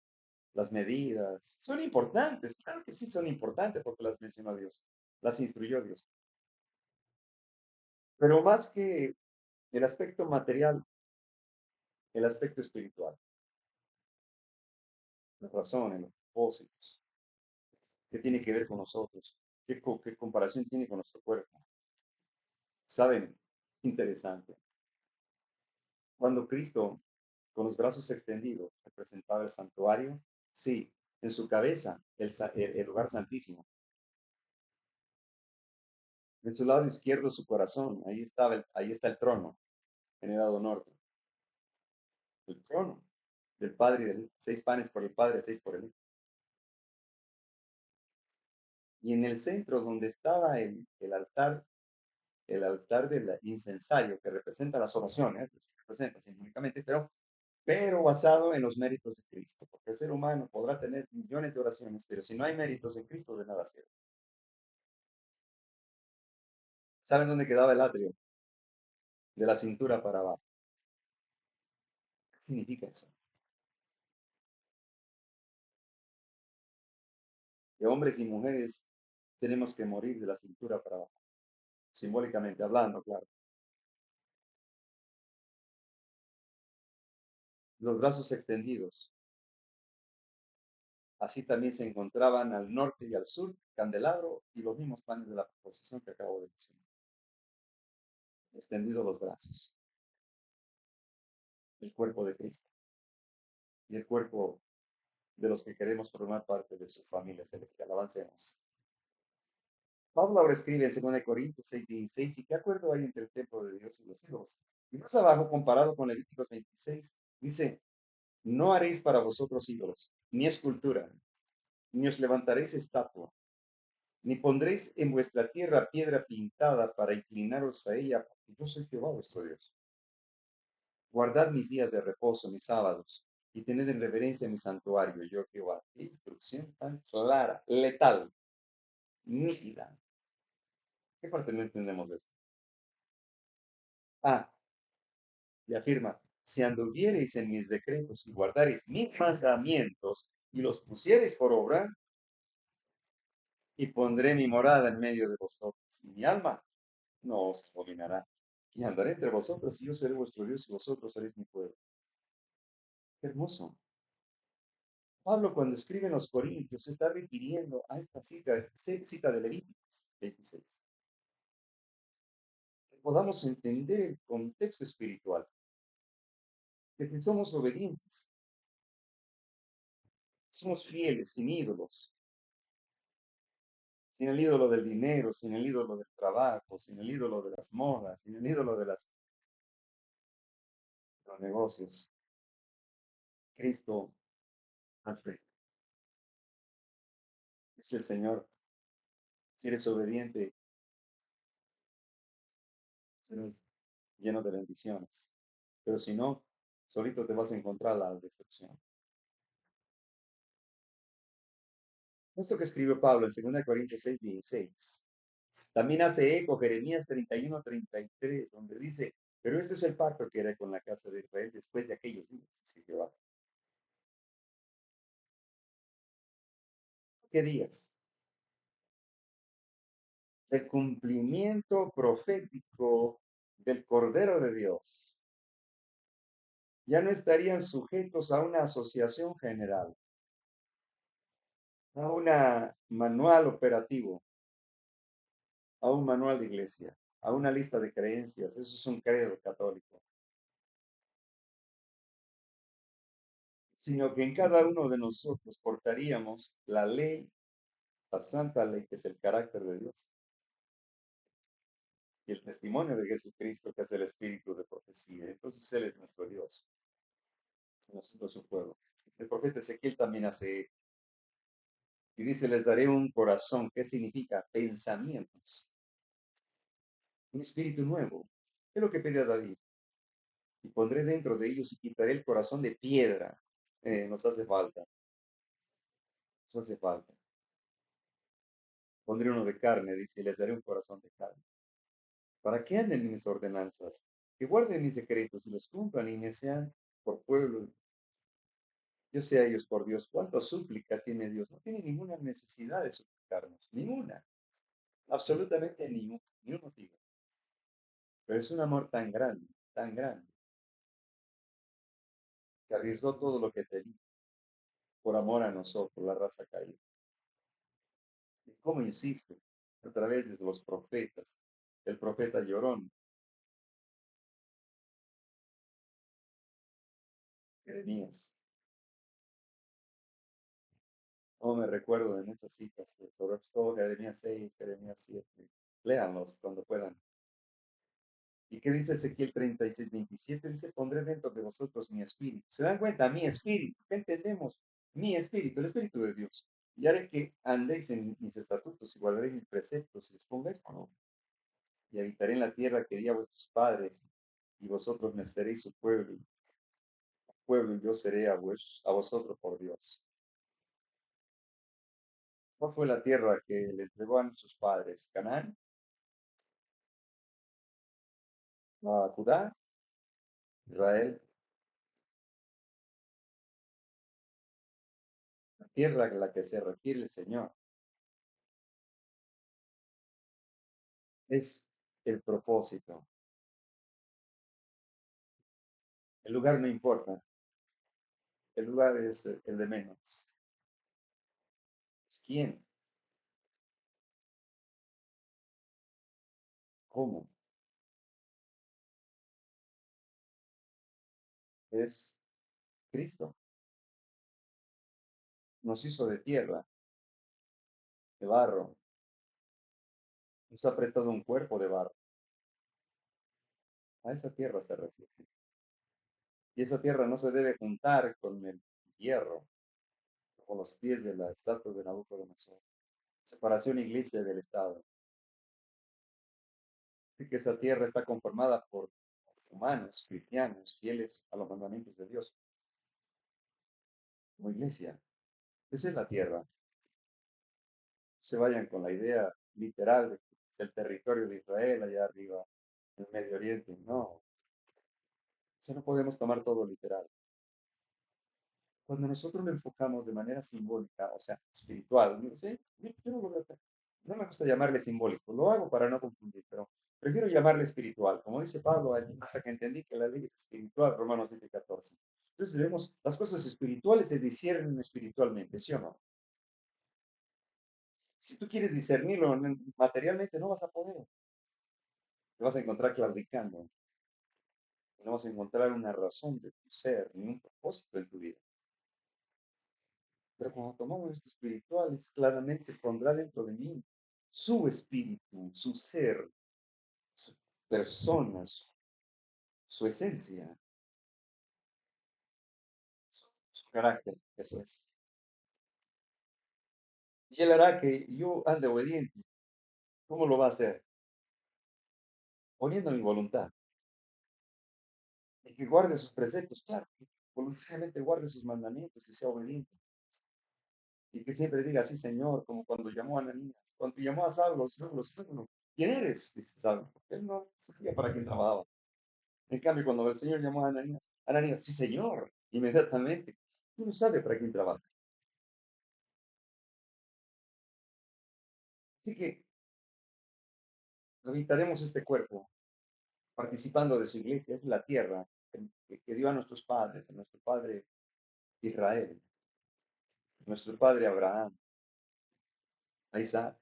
las medidas. Son importantes, claro que sí son importantes porque las mencionó Dios, las instruyó Dios. Pero más que el aspecto material, el aspecto espiritual, las razones, los propósitos, qué tiene que ver con nosotros, qué comparación tiene con nuestro cuerpo. ¿Saben? Interesante. Cuando Cristo, con los brazos extendidos, representaba el santuario, sí, en su cabeza el lugar santísimo. En su lado izquierdo su corazón, ahí está el trono, en el lado norte. El trono del Padre y del Hijo. 6 panes por el Padre, 6 por el Hijo. Y en el centro, donde estaba el altar del incensario, que representa las oraciones, pues, representa simbólicamente, pero basado en los méritos de Cristo, porque el ser humano podrá tener millones de oraciones, pero si no hay méritos en Cristo, de nada sirve. ¿Saben dónde quedaba el atrio? De la cintura para abajo. ¿Qué significa eso? Que hombres y mujeres tenemos que morir de la cintura para abajo. simbólicamente hablando, claro. Los brazos extendidos. Así también se encontraban al norte y al sur, candelabro y los mismos panes de la proposición que acabo de decir. Extendidos los brazos, el cuerpo de Cristo y el cuerpo de los que queremos formar parte de su familia celestial. Avancemos. Pablo ahora escribe en 2 Corintios 6:16, ¿y qué acuerdo hay entre el templo de Dios y los ídolos? Y más abajo, comparado con Levíticos 26, dice, no haréis para vosotros ídolos, ni escultura, ni os levantaréis estatua, ni pondréis en vuestra tierra piedra pintada para inclinaros a ella, porque yo soy Jehová vuestro Dios. Guardad mis días de reposo, mis sábados, y tened en reverencia mi santuario, yo Jehová. Qué instrucción tan clara, letal, nítida. ¿Qué parte no entendemos de esto? Ah, y afirma, si anduviereis en mis decretos y guardareis mis mandamientos y los pusiereis por obra, y pondré mi morada en medio de vosotros, y mi alma no os abominará. Y andaré entre vosotros, y yo seré vuestro Dios, y vosotros seréis mi pueblo. Qué hermoso. Pablo, cuando escribe en los Corintios, se está refiriendo a esta cita de Levíticos 26. Que podamos entender el contexto espiritual, de que somos obedientes, somos fieles, sin ídolos, sin el ídolo del dinero, sin el ídolo del trabajo, sin el ídolo de las modas, sin el ídolo de los negocios. Cristo al frente. Es el Señor. Si eres obediente, serás lleno de bendiciones. Pero si no, solito te vas a encontrar la destrucción. Esto que escribió Pablo en 2 Corintios 6:16 también hace eco Jeremías 31:33, donde dice, pero este es el pacto que haré con la casa de Israel después de aquellos días, dice Jehová. ¿Qué días? El cumplimiento profético del Cordero de Dios. Ya no estarían sujetos a una asociación general, a un manual operativo, a un manual de iglesia, a una lista de creencias. Eso es un credo católico. Sino que en cada uno de nosotros portaríamos la ley, la santa ley, que es el carácter de Dios, y el testimonio de Jesucristo, que es el espíritu de profecía. Entonces Él es nuestro Dios, y nosotros su pueblo. El profeta Ezequiel también hace, y dice, les daré un corazón. ¿Qué significa? Pensamientos, un espíritu nuevo. ¿Qué es lo que pide a David? Y pondré dentro de ellos y quitaré el corazón de piedra. Nos hace falta, nos hace falta. Pondré uno de carne, dice, y les daré un corazón de carne. Para que anden en mis ordenanzas, que guarden mis secretos y los cumplan y me sean por pueblo. Yo sé a ellos por Dios. ¿Cuánta súplica tiene Dios? No tiene ninguna necesidad de suplicarnos, ninguna, absolutamente ningún, ni un motivo. Pero es un amor tan grande, que arriesgó todo lo que tenía por amor a nosotros, la raza caída. ¿Y cómo insiste? A través de los profetas. El profeta llorón, Jeremías. Oh, me recuerdo de muchas citas, sobre todo Jeremías 6, Jeremías 7. Léanlos cuando puedan. ¿Y qué dice Ezequiel 36:27? Dice, pondré dentro de vosotros mi espíritu. ¿Se dan cuenta? Mi espíritu. ¿Qué entendemos? Mi espíritu, el espíritu de Dios. Y haré que andéis en mis estatutos y guardaréis mis preceptos y los pongáis por obra. Y habitaré en la tierra que di a vuestros padres, y vosotros me seréis su pueblo, y yo seré a vosotros por Dios. ¿Cuál fue la tierra que le entregó a nuestros padres? Canaán, a Judá, Israel, la tierra a la que se refiere el Señor. Es el propósito. El lugar no importa, el lugar es el de menos. Es quién, cómo, es Cristo. Nos hizo de tierra, de barro, nos ha prestado un cuerpo de barro. A esa tierra se refiere. Y esa tierra no se debe juntar con el hierro, con los pies de la estatua de Nabucodonosor. Separación iglesia del Estado. Y que esa tierra está conformada por humanos, cristianos, fieles a los mandamientos de Dios, como iglesia. Esa es la tierra. Se vayan con la idea literal de que es el territorio de Israel allá arriba, en el Medio Oriente. No, eso no podemos tomar todo literal. Cuando nosotros lo enfocamos de manera simbólica, o sea, espiritual, no sé, yo no, no me gusta llamarle simbólico, lo hago para no confundir, pero prefiero llamarle espiritual. Como dice Pablo, hasta que entendí que la ley es espiritual, Romanos 7:14. Entonces debemos, las cosas espirituales se disciernen espiritualmente, ¿sí o no? Si tú quieres discernirlo materialmente, no vas a poder. Te vas a encontrar claudicando, no vas a encontrar una razón de tu ser, ni un propósito en tu vida. Pero cuando tomamos esto espiritual, es claramente pondrá dentro de mí su espíritu, su ser, su persona, su esencia, su carácter. Eso es. Y él hará que yo ande obediente. ¿Cómo lo va a hacer? Poniendo mi voluntad. Y que guarde sus preceptos, claro, que voluntariamente guarde sus mandamientos y sea obediente. Y que siempre diga, sí, Señor, como cuando llamó a Ananías. Cuando llamó a Saulo, Saulo, Saulo, ¿quién eres? Dice Saulo, porque él no sabía para quién trabajaba. En cambio, cuando el Señor llamó a Ananías, Ananías, sí, Señor, inmediatamente. Tú no sabes para quién trabaja. Así que habitaremos este cuerpo participando de su iglesia. Es la tierra que dio a nuestros padres, a nuestro padre Israel, a nuestro padre Abraham, a Isaac,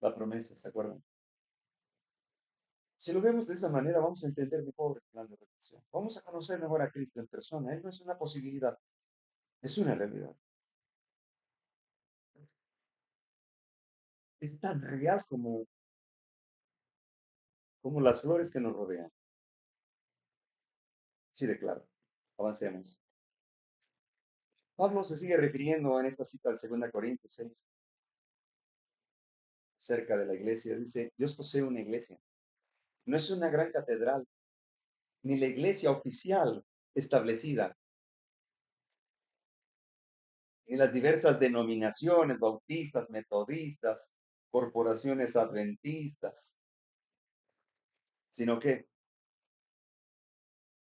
la promesa, ¿se acuerdan? Si lo vemos de esa manera, vamos a entender mejor el plan de redención. Vamos a conocer mejor a Cristo en persona. Él no es una posibilidad, es una realidad. Es tan real como las flores que nos rodean. Sí, de claro. Avancemos. Pablo se sigue refiriendo en esta cita al 2 Corintios 6, cerca de la iglesia. Dice, Dios posee una iglesia. No es una gran catedral, ni la iglesia oficial establecida, ni las diversas denominaciones, bautistas, metodistas, corporaciones adventistas, sino que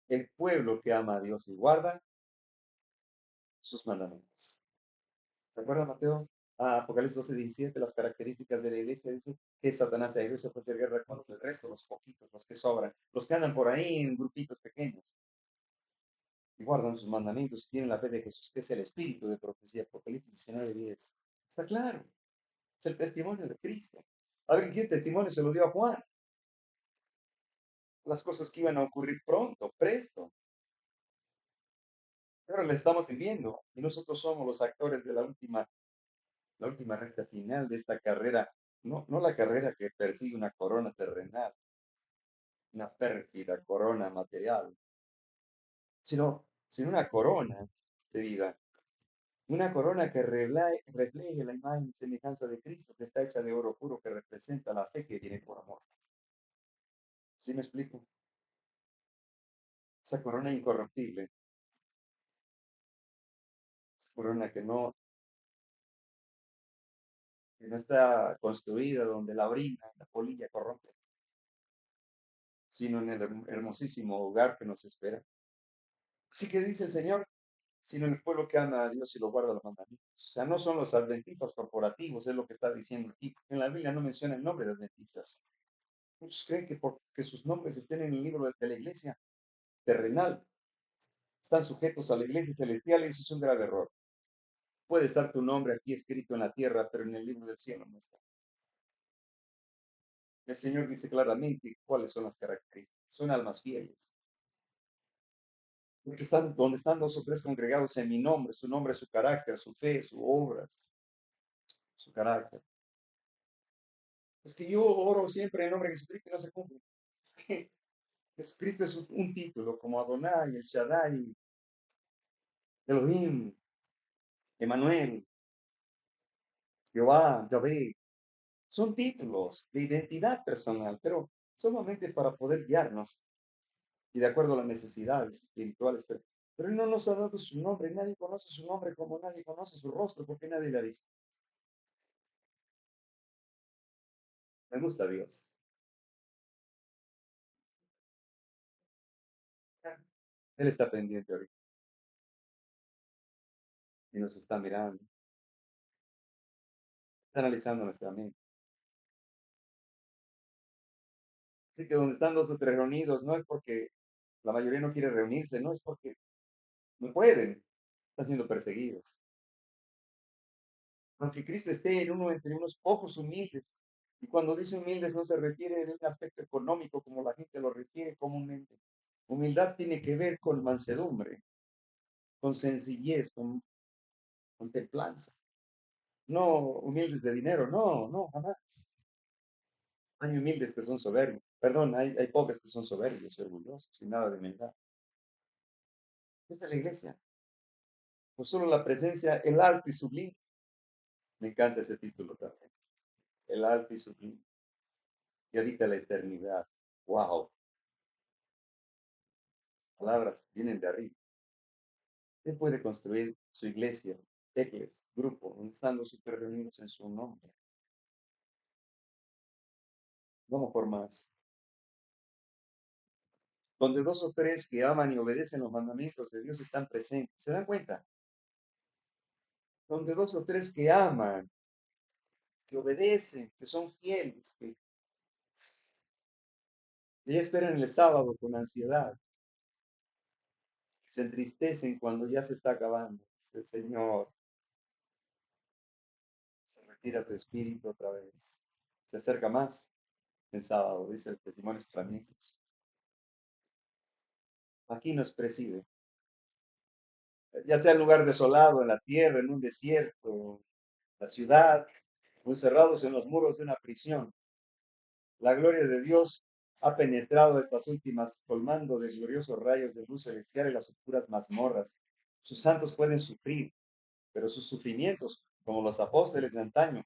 el pueblo que ama a Dios y guarda sus mandamientos. ¿Se acuerdan, Mateo? Apocalipsis 12:17, las características de la iglesia, dice que Satanás a iglesia puede hacer guerra con el resto, los poquitos, los que sobran, los que andan por ahí en grupitos pequeños y guardan sus mandamientos y tienen la fe de Jesús, que es el espíritu de profecía, Apocalipsis 19:10. Está claro, es el testimonio de Cristo. A ver, ¿qué testimonio se lo dio a Juan? Las cosas que iban a ocurrir pronto, presto, pero la estamos viviendo y nosotros somos los actores de la última recta final de esta carrera, no, no la carrera que persigue una corona terrenal, una pérfida corona material, sino una corona de vida, una corona que refleje la imagen y semejanza de Cristo, que está hecha de oro puro, que representa la fe que viene por amor. ¿Sí me explico? Esa corona incorruptible, esa corona que no está construida donde la orina, la polilla corrompe, sino en el hermosísimo hogar que nos espera. Así que dice el Señor, sino el pueblo que ama a Dios y lo guarda los mandamientos. O sea, no son los adventistas corporativos, es lo que está diciendo aquí. En la Biblia no menciona el nombre de adventistas. Muchos creen que porque sus nombres estén en el libro de la iglesia terrenal, están sujetos a la iglesia celestial y eso es un grave error. Puede estar tu nombre aquí escrito en la tierra, pero en el libro del cielo no está. El Señor dice claramente cuáles son las características. Son almas fieles. Porque están, donde están dos o tres congregados en mi nombre, su carácter, su fe, sus obras, su carácter. Es que yo oro siempre en nombre de Jesucristo y no se cumple. Es que Jesucristo es un título como Adonai, el Shaddai, Elohim, Emanuel, Jehová, Yahvé. Son títulos de identidad personal, pero solamente para poder guiarnos y de acuerdo a las necesidades espirituales. Pero Él no nos ha dado su nombre. Nadie conoce su nombre como nadie conoce su rostro porque nadie le ha visto. Me gusta Dios. Él está pendiente ahorita y nos está mirando, está analizando nuestra mente. Así que donde están dos o tres reunidos, no es porque la mayoría no quiere reunirse, no es porque no pueden, están siendo perseguidos. Aunque Cristo esté en uno entre unos pocos humildes, y cuando dice humildes no se refiere de un aspecto económico como la gente lo refiere comúnmente. Humildad tiene que ver con mansedumbre, con sencillez, con templanza. No humildes de dinero, no, no, jamás. Hay humildes que son soberbios, perdón, hay pobres que son soberbios y orgullosos, sin nada de humildad. Esta es la iglesia. Por solo la presencia, el alto y sublime. Me encanta ese título también. El alto y sublime. Y habita la eternidad. Wow. Palabras vienen de arriba. Él puede construir su iglesia, tecles, grupo, donde están los super reunidos en su nombre. Vamos por más. Donde dos o tres que aman y obedecen los mandamientos de Dios están presentes. ¿Se dan cuenta? Donde dos o tres que aman, que obedecen, que son fieles, que ya esperan el sábado con ansiedad, que se entristecen cuando ya se está acabando. Dice, Señor, se retira tu espíritu otra vez. Se acerca más el sábado, dice el testimonio de sus amigos. Aquí nos preside, ya sea en lugar desolado, en la tierra, en un desierto, la ciudad, o encerrados en los muros de una prisión. La gloria de Dios ha penetrado estas últimas, colmando de gloriosos rayos de luz celestial en las oscuras mazmorras. Sus santos pueden sufrir, pero sus sufrimientos, como los apóstoles de antaño,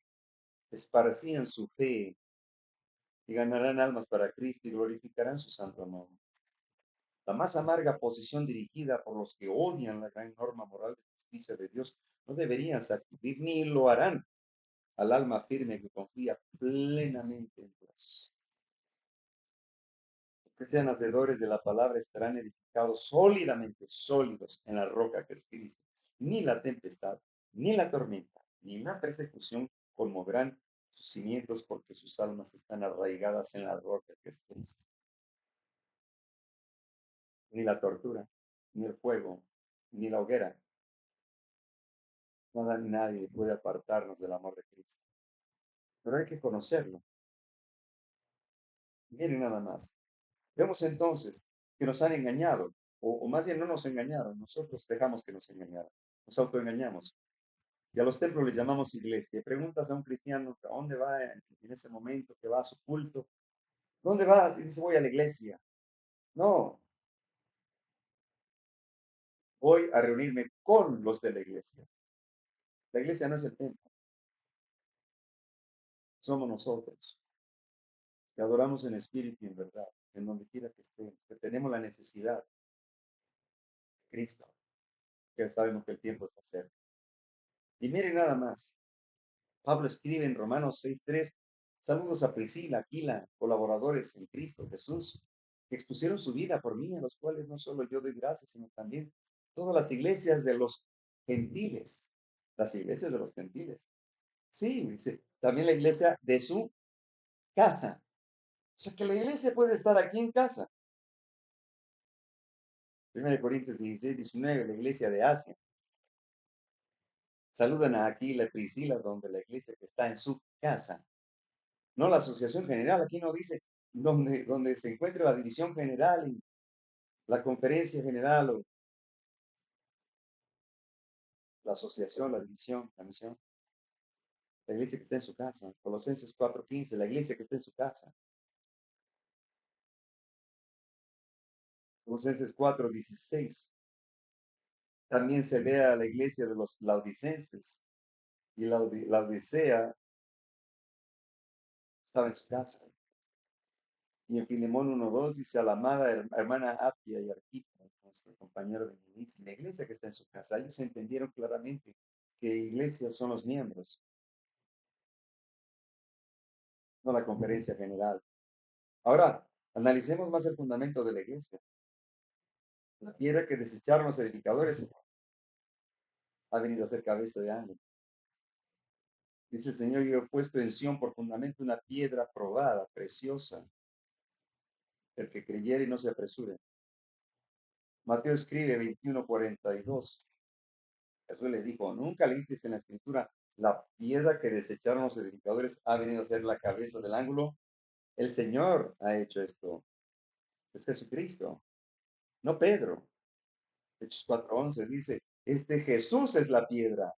esparcían su fe y ganarán almas para Cristo y glorificarán su santo nombre. La más amarga posición dirigida por los que odian la gran norma moral de justicia de Dios no deberían sacudir ni lo harán al alma firme que confía plenamente en Dios. Los que sean hacedores de la palabra estarán edificados sólidamente, sólidos en la roca que es Cristo. Ni la tempestad, ni la tormenta, ni la persecución conmoverán sus cimientos porque sus almas están arraigadas en la roca que es Cristo. Ni la tortura, ni el fuego, ni la hoguera, nada ni nadie puede apartarnos del amor de Cristo. Pero hay que conocerlo. Miren nada más. Vemos entonces que nos han engañado, o más bien no nos engañaron, nosotros dejamos que nos engañaran, nos autoengañamos. Y a los templos les llamamos iglesia. Y preguntas a un cristiano a dónde va en ese momento que va a su culto. ¿Dónde vas? Y dice, voy a la iglesia. No, voy a reunirme con los de la iglesia. La iglesia no es el templo, somos nosotros, que adoramos en espíritu y en verdad, en donde quiera que estemos, que tenemos la necesidad de Cristo, que sabemos que el tiempo está cerca. Y miren nada más, Pablo escribe en Romanos 6:3, saludos a Priscila, Aquila, colaboradores en Cristo Jesús, que expusieron su vida por mí, a los cuales no solo yo doy gracias, sino también todas las iglesias de los gentiles, las iglesias de los gentiles. Sí, dice, también la iglesia de su casa. O sea que la iglesia puede estar aquí en casa. 1 Corintios 16, 19, la iglesia de Asia. Saludan a Aquila y Priscila, donde la iglesia que está en su casa. No la asociación general, aquí no dice donde se encuentre la división general y la conferencia general o la asociación, la división, la misión. La iglesia que está en su casa. Colosenses 4:15, la iglesia que está en su casa. Colosenses 4:16. También se ve a la iglesia de los laodicenses. Y la Odisea estaba en su casa. Y en Filemón 1:2 dice a la amada hermana Apia y Arquipo, nuestro compañero de milicia, la iglesia que está en su casa. Ellos entendieron claramente que iglesias son los miembros, no la conferencia general. Ahora, analicemos más el fundamento de la iglesia. La piedra que desecharon los edificadores ha venido a ser cabeza de ángulo. Dice el Señor, yo he puesto en Sión por fundamento una piedra probada, preciosa. El que creyere y no se apresure. Mateo escribe 21:42. Jesús le dijo, ¿nunca leísteis en la escritura la piedra que desecharon los edificadores ha venido a ser la cabeza del ángulo? El Señor ha hecho esto. Es Jesucristo, no Pedro. Hechos 4:11 dice, este Jesús es la piedra,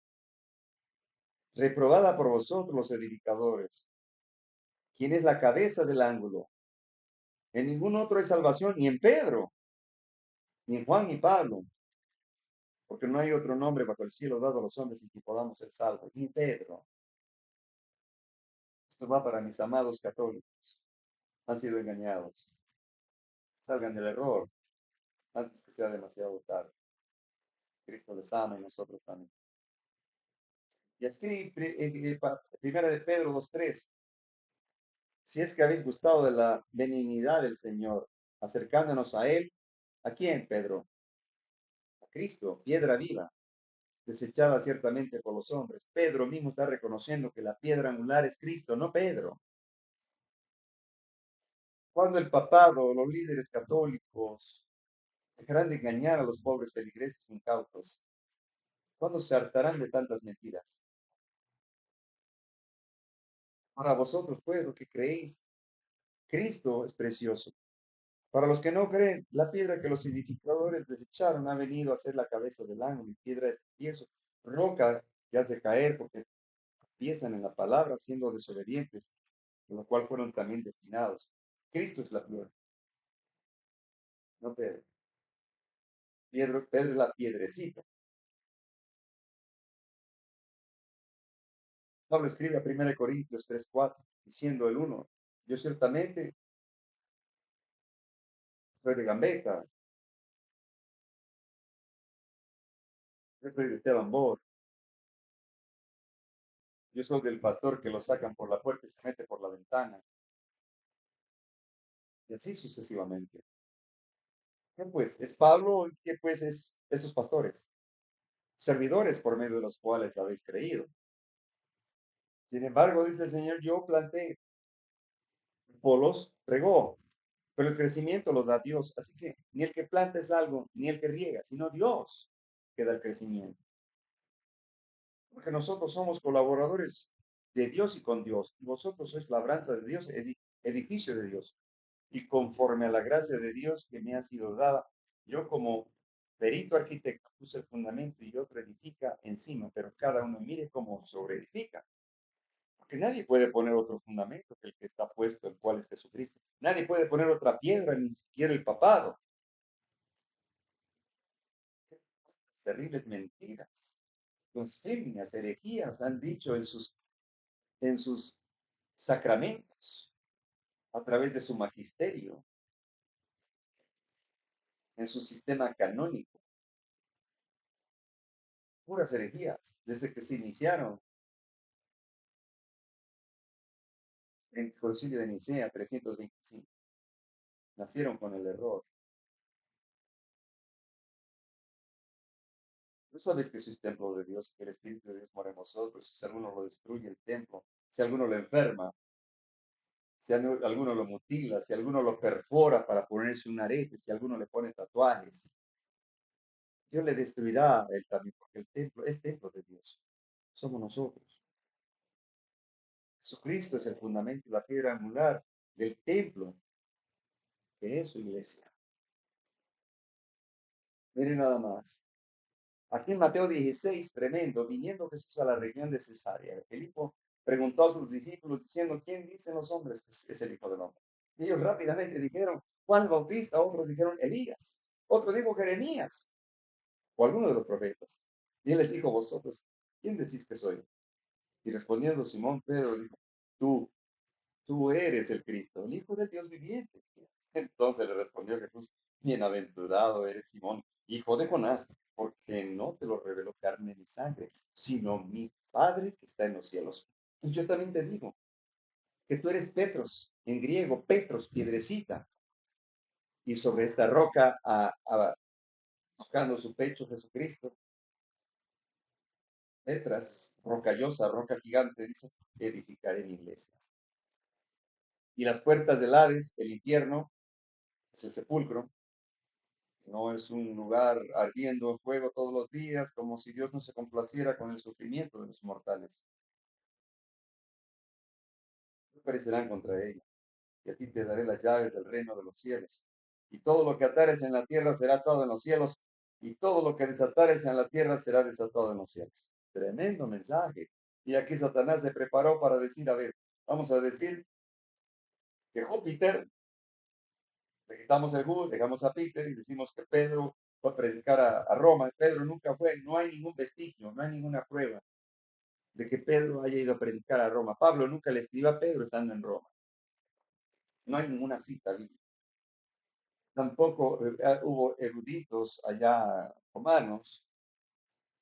reprobada por vosotros los edificadores. ¿Quién es la cabeza del ángulo? En ningún otro hay salvación, ni en Pedro, ni en Juan, ni Pablo, porque no hay otro nombre bajo el cielo dado a los hombres en que podamos ser salvos, ni Pedro. Esto va para mis amados católicos. Han sido engañados. Salgan del error antes que sea demasiado tarde. Cristo les ama y nosotros también. Y escribe primera de Pedro 2:3. Si es que habéis gustado de la benignidad del Señor, acercándonos a Él, ¿a quién, Pedro? A Cristo, piedra viva, desechada ciertamente por los hombres. Pedro mismo está reconociendo que la piedra angular es Cristo, no Pedro. Cuando el papado, los líderes católicos, dejarán de engañar a los pobres feligreses incautos, ¿cuándo se hartarán de tantas mentiras? Para vosotros, pues, los que creéis, Cristo es precioso. Para los que no creen, la piedra que los edificadores desecharon ha venido a ser la cabeza del ángulo y piedra de tropiezo, roca que hace caer porque piensan en la palabra siendo desobedientes, por lo cual fueron también destinados. Cristo es la piedra, no Pedro. Pedro es la piedrecita. Pablo escribe a 1 Corintios 3:4, diciendo el uno, yo ciertamente soy de Gambetta, yo soy de Esteban Bor, yo soy del pastor que lo sacan por la puerta y se mete por la ventana, y así sucesivamente. ¿Qué pues? ¿Es Pablo? ¿Qué pues es estos pastores? Servidores por medio de los cuales habéis creído. Sin embargo, dice el Señor, yo planté, Apolos regó, pero el crecimiento lo da Dios. Así que ni el que planta es algo, ni el que riega, sino Dios que da el crecimiento. Porque nosotros somos colaboradores de Dios y con Dios. Y vosotros sois labranza de Dios, edificio de Dios. Y conforme a la gracia de Dios que me ha sido dada, yo como perito arquitecto puse el fundamento y otro edifica encima, pero cada uno mire cómo sobre edifica. Porque nadie puede poner otro fundamento que el que está puesto, el cual es Jesucristo. Nadie puede poner otra piedra, ni siquiera el papado. Las terribles mentiras, blasfemias, herejías han dicho en sus sacramentos, a través de su magisterio, en su sistema canónico. Puras herejías, desde que se iniciaron en el Concilio de Nicea 325. Nacieron con el error. Tú sabes que sois templo de Dios, que el Espíritu de Dios mora en vosotros. Si alguno lo destruye el templo, si alguno lo enferma, si alguno lo mutila, si alguno lo perfora para ponerse un arete, si alguno le pone tatuajes, Dios le destruirá él también, porque el templo es templo de Dios. Somos nosotros. Jesucristo es el fundamento y la piedra angular del templo, que es su iglesia. Miren nada más. Aquí en Mateo 16, tremendo, viniendo Jesús a la región de Cesarea, Filipo preguntó a sus discípulos diciendo, ¿quién dicen los hombres que es el Hijo del Hombre? Y ellos rápidamente dijeron, Juan el Bautista, otros dijeron Elías, otro dijo Jeremías, o alguno de los profetas. Y él les dijo, vosotros, ¿quién decís que soy? Y respondiendo Simón Pedro dijo, tú, tú eres el Cristo, el Hijo del Dios viviente. Entonces le respondió Jesús, bienaventurado eres Simón, hijo de Jonás, porque no te lo reveló carne ni sangre, sino mi Padre que está en los cielos. Y yo también te digo que tú eres Petros, en griego, Petros, piedrecita, y sobre esta roca, tocando su pecho Jesucristo, Petras, rocallosa, roca gigante, dice, edificaré mi iglesia. Y las puertas del Hades, el infierno, es el sepulcro, no es un lugar ardiendo en fuego todos los días, como si Dios no se complaciera con el sufrimiento de los mortales. No perecerán contra ella, y a ti te daré las llaves del reino de los cielos. Y todo lo que atares en la tierra será atado en los cielos, y todo lo que desatares en la tierra será desatado en los cielos. Tremendo mensaje. Y aquí Satanás se preparó para decir, a ver, vamos a decir que Júpiter, le quitamos el Jú, dejamos a Peter y decimos que Pedro fue a predicar a Roma. Pedro nunca fue, no hay ningún vestigio, no hay ninguna prueba de que Pedro haya ido a predicar a Roma. Pablo nunca le escribió a Pedro estando en Roma. No hay ninguna cita bíblica. Tampoco hubo eruditos allá romanos,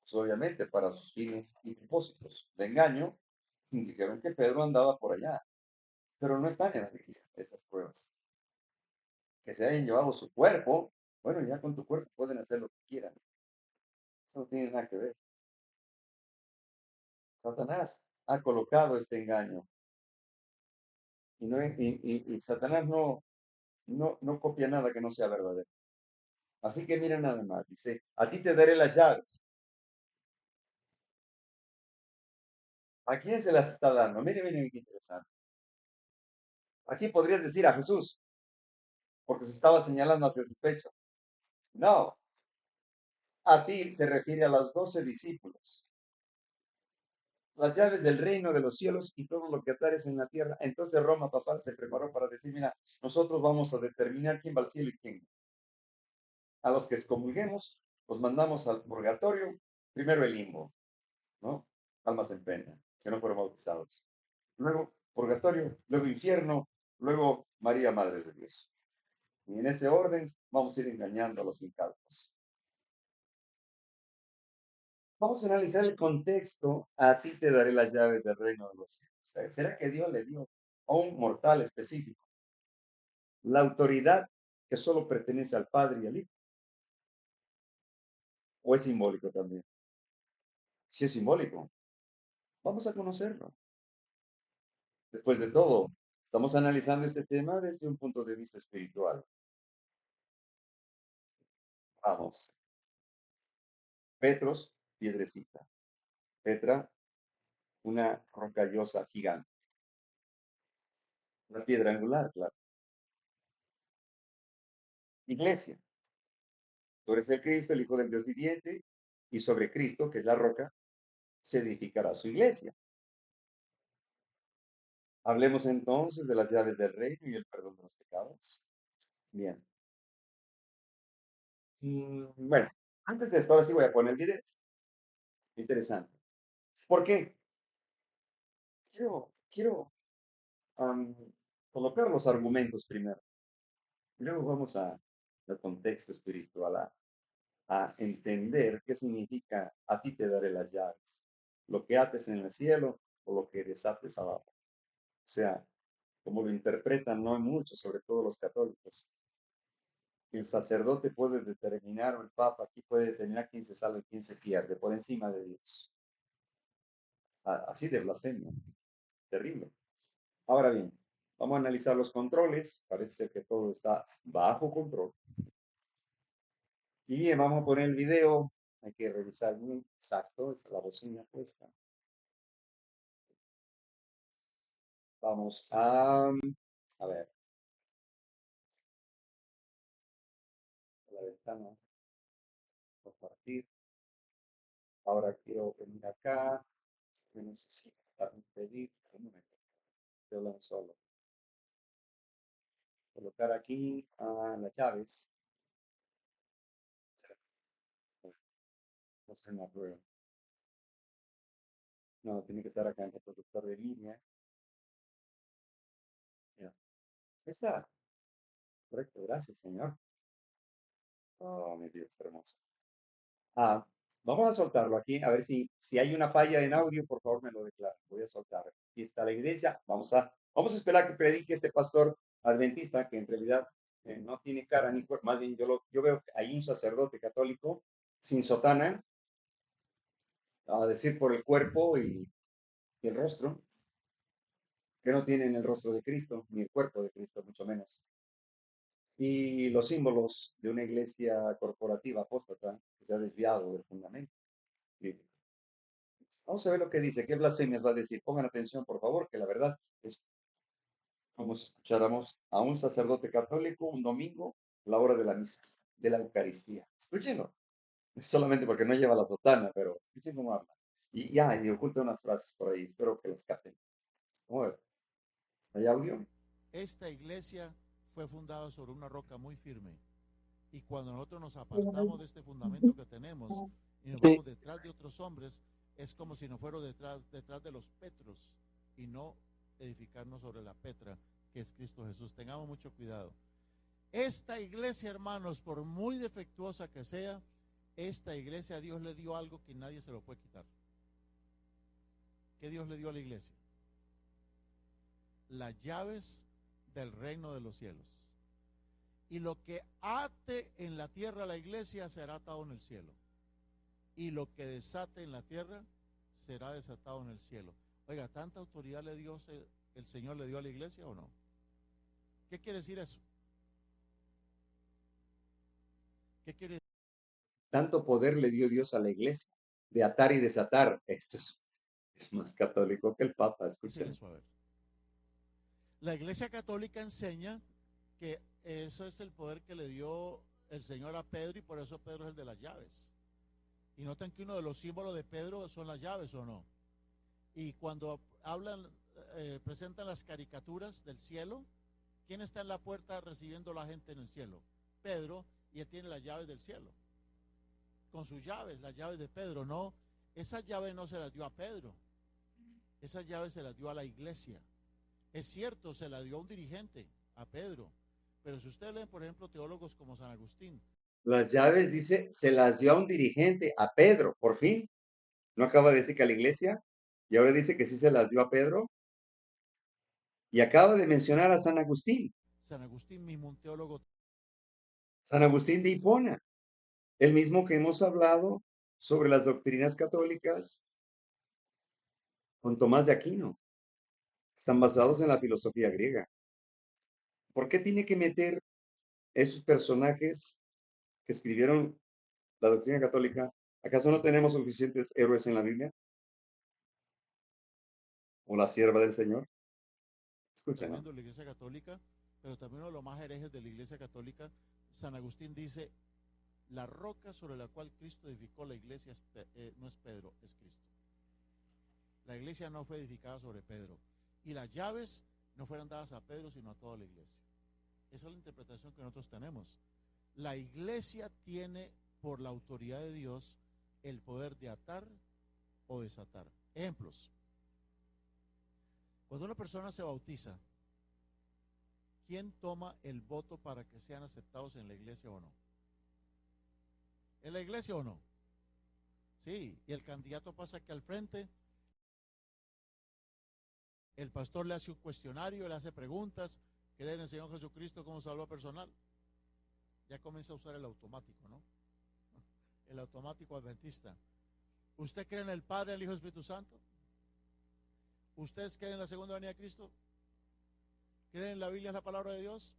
pues, obviamente para sus fines y propósitos de engaño, dijeron que Pedro andaba por allá, pero no están en la Biblia esas pruebas. Que se hayan llevado su cuerpo, bueno, ya con tu cuerpo pueden hacer lo que quieran. Eso no tiene nada que ver. Satanás ha colocado este engaño y Satanás no copia nada que no sea verdadero. Así que mira nada más, dice, así te daré las llaves. ¿A quién se las está dando? Mire, mire, qué interesante. Aquí podrías decir a Jesús, porque se estaba señalando hacia su pecho. No, a ti se refiere a los 12 discípulos. Las llaves del reino de los cielos y todo lo que atares en la tierra. Entonces Roma, papá, se preparó para decir, mira, nosotros vamos a determinar quién va al cielo y quién no. A los que excomulguemos, los mandamos al purgatorio, primero el limbo, ¿no? Almas en pena, que no fueron bautizados. Luego purgatorio, luego infierno, luego María, Madre de Dios. Y en ese orden vamos a ir engañando a los incautos. Vamos a analizar el contexto. A ti te daré las llaves del reino de los cielos. ¿Será que Dios le dio a un mortal específico la autoridad que solo pertenece al Padre y al Hijo? ¿O es simbólico también? Si es simbólico, vamos a conocerlo. Después de todo, estamos analizando este tema desde un punto de vista espiritual. Vamos. Petros, piedrecita. Petra, una rocallosa gigante. Una piedra angular, claro. Iglesia. Tú eres el Cristo, el Hijo del Dios viviente, y sobre Cristo, que es la roca, se edificará su iglesia. Hablemos entonces de las llaves del reino y el perdón de los pecados. Bien. Bueno, antes de esto, ahora sí voy a poner el directo. Interesante. ¿Por qué? Quiero colocar los argumentos primero. Y luego vamos al contexto espiritual, a entender qué significa a ti te daré las llaves. Lo que ates en el cielo o lo que desates abajo. O sea, como lo interpretan, no hay muchos, sobre todo los católicos. El sacerdote puede determinar, o el papa aquí puede determinar quién se salva y quién se pierde, por encima de Dios. Así de blasfemia. Terrible. Ahora bien, Vamos a analizar los controles. Parece que todo está bajo control. Y vamos a poner el video. Hay que revisar bien exacto. Está la bocina puesta. Vamos a ver, la ventana, compartir. Ahora quiero venir acá. Me necesito pedir. Un momento. Estoy hablando solo. Colocar aquí las llaves. No sé, la prueba. No, tiene que estar acá en el reproductor de línea. Ya. Está. Correcto, gracias, señor. Oh, mi Dios, hermoso. Ah, vamos a soltarlo aquí, a ver si hay una falla en audio, por favor me lo declara. Voy a soltar. Aquí está la iglesia. Vamos a esperar que predique este pastor adventista, que en realidad no tiene cara ni cuerpo. Más bien, yo veo que hay un sacerdote católico sin sotana, a decir por el cuerpo y el rostro, que no tienen el rostro de Cristo, ni el cuerpo de Cristo, mucho menos. Y los símbolos de una iglesia corporativa apóstata que se ha desviado del fundamento. Vamos a ver lo que dice, qué blasfemias va a decir. Pongan atención, por favor, que la verdad es como si escucháramos a un sacerdote católico un domingo a la hora de la misa, de la Eucaristía. Escúchenlo, solamente porque no lleva la sotana, pero escuchen cómo habla. Y oculta unas frases por ahí, espero que las capten. Vamos a ver, ¿hay audio? Esta iglesia fue fundada sobre una roca muy firme. Y cuando nosotros nos apartamos de este fundamento que tenemos y nos vamos detrás de otros hombres, es como si nos fuéramos detrás de los Petros y no edificarnos sobre la Petra, que es Cristo Jesús. Tengamos mucho cuidado. Esta iglesia, hermanos, por muy defectuosa que sea, esta iglesia a Dios le dio algo que nadie se lo puede quitar. ¿Qué Dios le dio a la iglesia? Las llaves del reino de los cielos. Y lo que ate en la tierra la iglesia será atado en el cielo. Y lo que desate en la tierra será desatado en el cielo. Oiga, ¿tanta autoridad le dio el Señor le dio a la iglesia o no? ¿Qué quiere decir eso? ¿Qué quiere decir? Tanto poder le dio Dios a la iglesia de atar y desatar. Es más católico que el Papa, escuchen. Eso, a ver. La iglesia católica enseña que eso es el poder que le dio el Señor a Pedro y por eso Pedro es el de las llaves. Y notan que uno de los símbolos de Pedro son las llaves o no. Y cuando hablan, presentan las caricaturas del cielo, ¿quién está en la puerta recibiendo a la gente en el cielo? Pedro, y él tiene las llaves del cielo. Con sus llaves, las llaves de Pedro, no. Esas llaves no se las dio a Pedro. Esas llaves se las dio a la iglesia. Es cierto, se las dio a un dirigente, a Pedro. Pero si ustedes leen, por ejemplo, teólogos como San Agustín. Las llaves, dice, se las dio a un dirigente, a Pedro, por fin. ¿No acaba de decir que a la iglesia? Y ahora dice que sí se las dio a Pedro. Y acaba de mencionar a San Agustín. San Agustín mismo, un teólogo. San Agustín de Hipona, el mismo que hemos hablado sobre las doctrinas católicas con Tomás de Aquino. Están basados en la filosofía griega. ¿Por qué tiene que meter esos personajes que escribieron la doctrina católica? ¿Acaso no tenemos suficientes héroes en la Biblia? ¿O la sierva del Señor? Escuchen, ¿no? Tremendo de la Iglesia Católica, pero también uno de los más herejes de la Iglesia Católica, San Agustín dice, la roca sobre la cual Cristo edificó la iglesia no es Pedro, es Cristo. La iglesia no fue edificada sobre Pedro. Y las llaves no fueron dadas a Pedro, sino a toda la iglesia. Esa es la interpretación que nosotros tenemos. La iglesia tiene, por la autoridad de Dios, el poder de atar o desatar. Ejemplos. Cuando una persona se bautiza, ¿quién toma el voto para que sean aceptados en la iglesia o no? ¿En la iglesia o no? Sí, y el candidato pasa aquí al frente, el pastor le hace un cuestionario, le hace preguntas, cree en el Señor Jesucristo como salvador personal. Ya comienza a usar el automático, ¿no? El automático adventista. ¿Usted cree en el Padre, el Hijo y el Espíritu Santo? ¿Ustedes creen en la segunda venida de Cristo? ¿Cree en la Biblia es la palabra de Dios?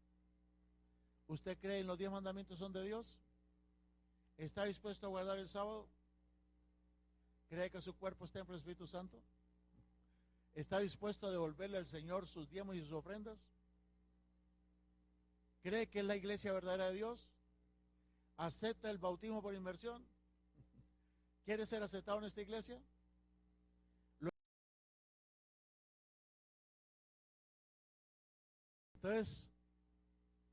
¿Usted cree en los 10 mandamientos son de Dios? ¿Está dispuesto a guardar el sábado? ¿Cree que su cuerpo es templo del Espíritu Santo? ¿Está dispuesto a devolverle al Señor sus diezmos y sus ofrendas? ¿Cree que es la iglesia verdadera de Dios? ¿Acepta el bautismo por inmersión? ¿Quiere ser aceptado en esta iglesia? Entonces,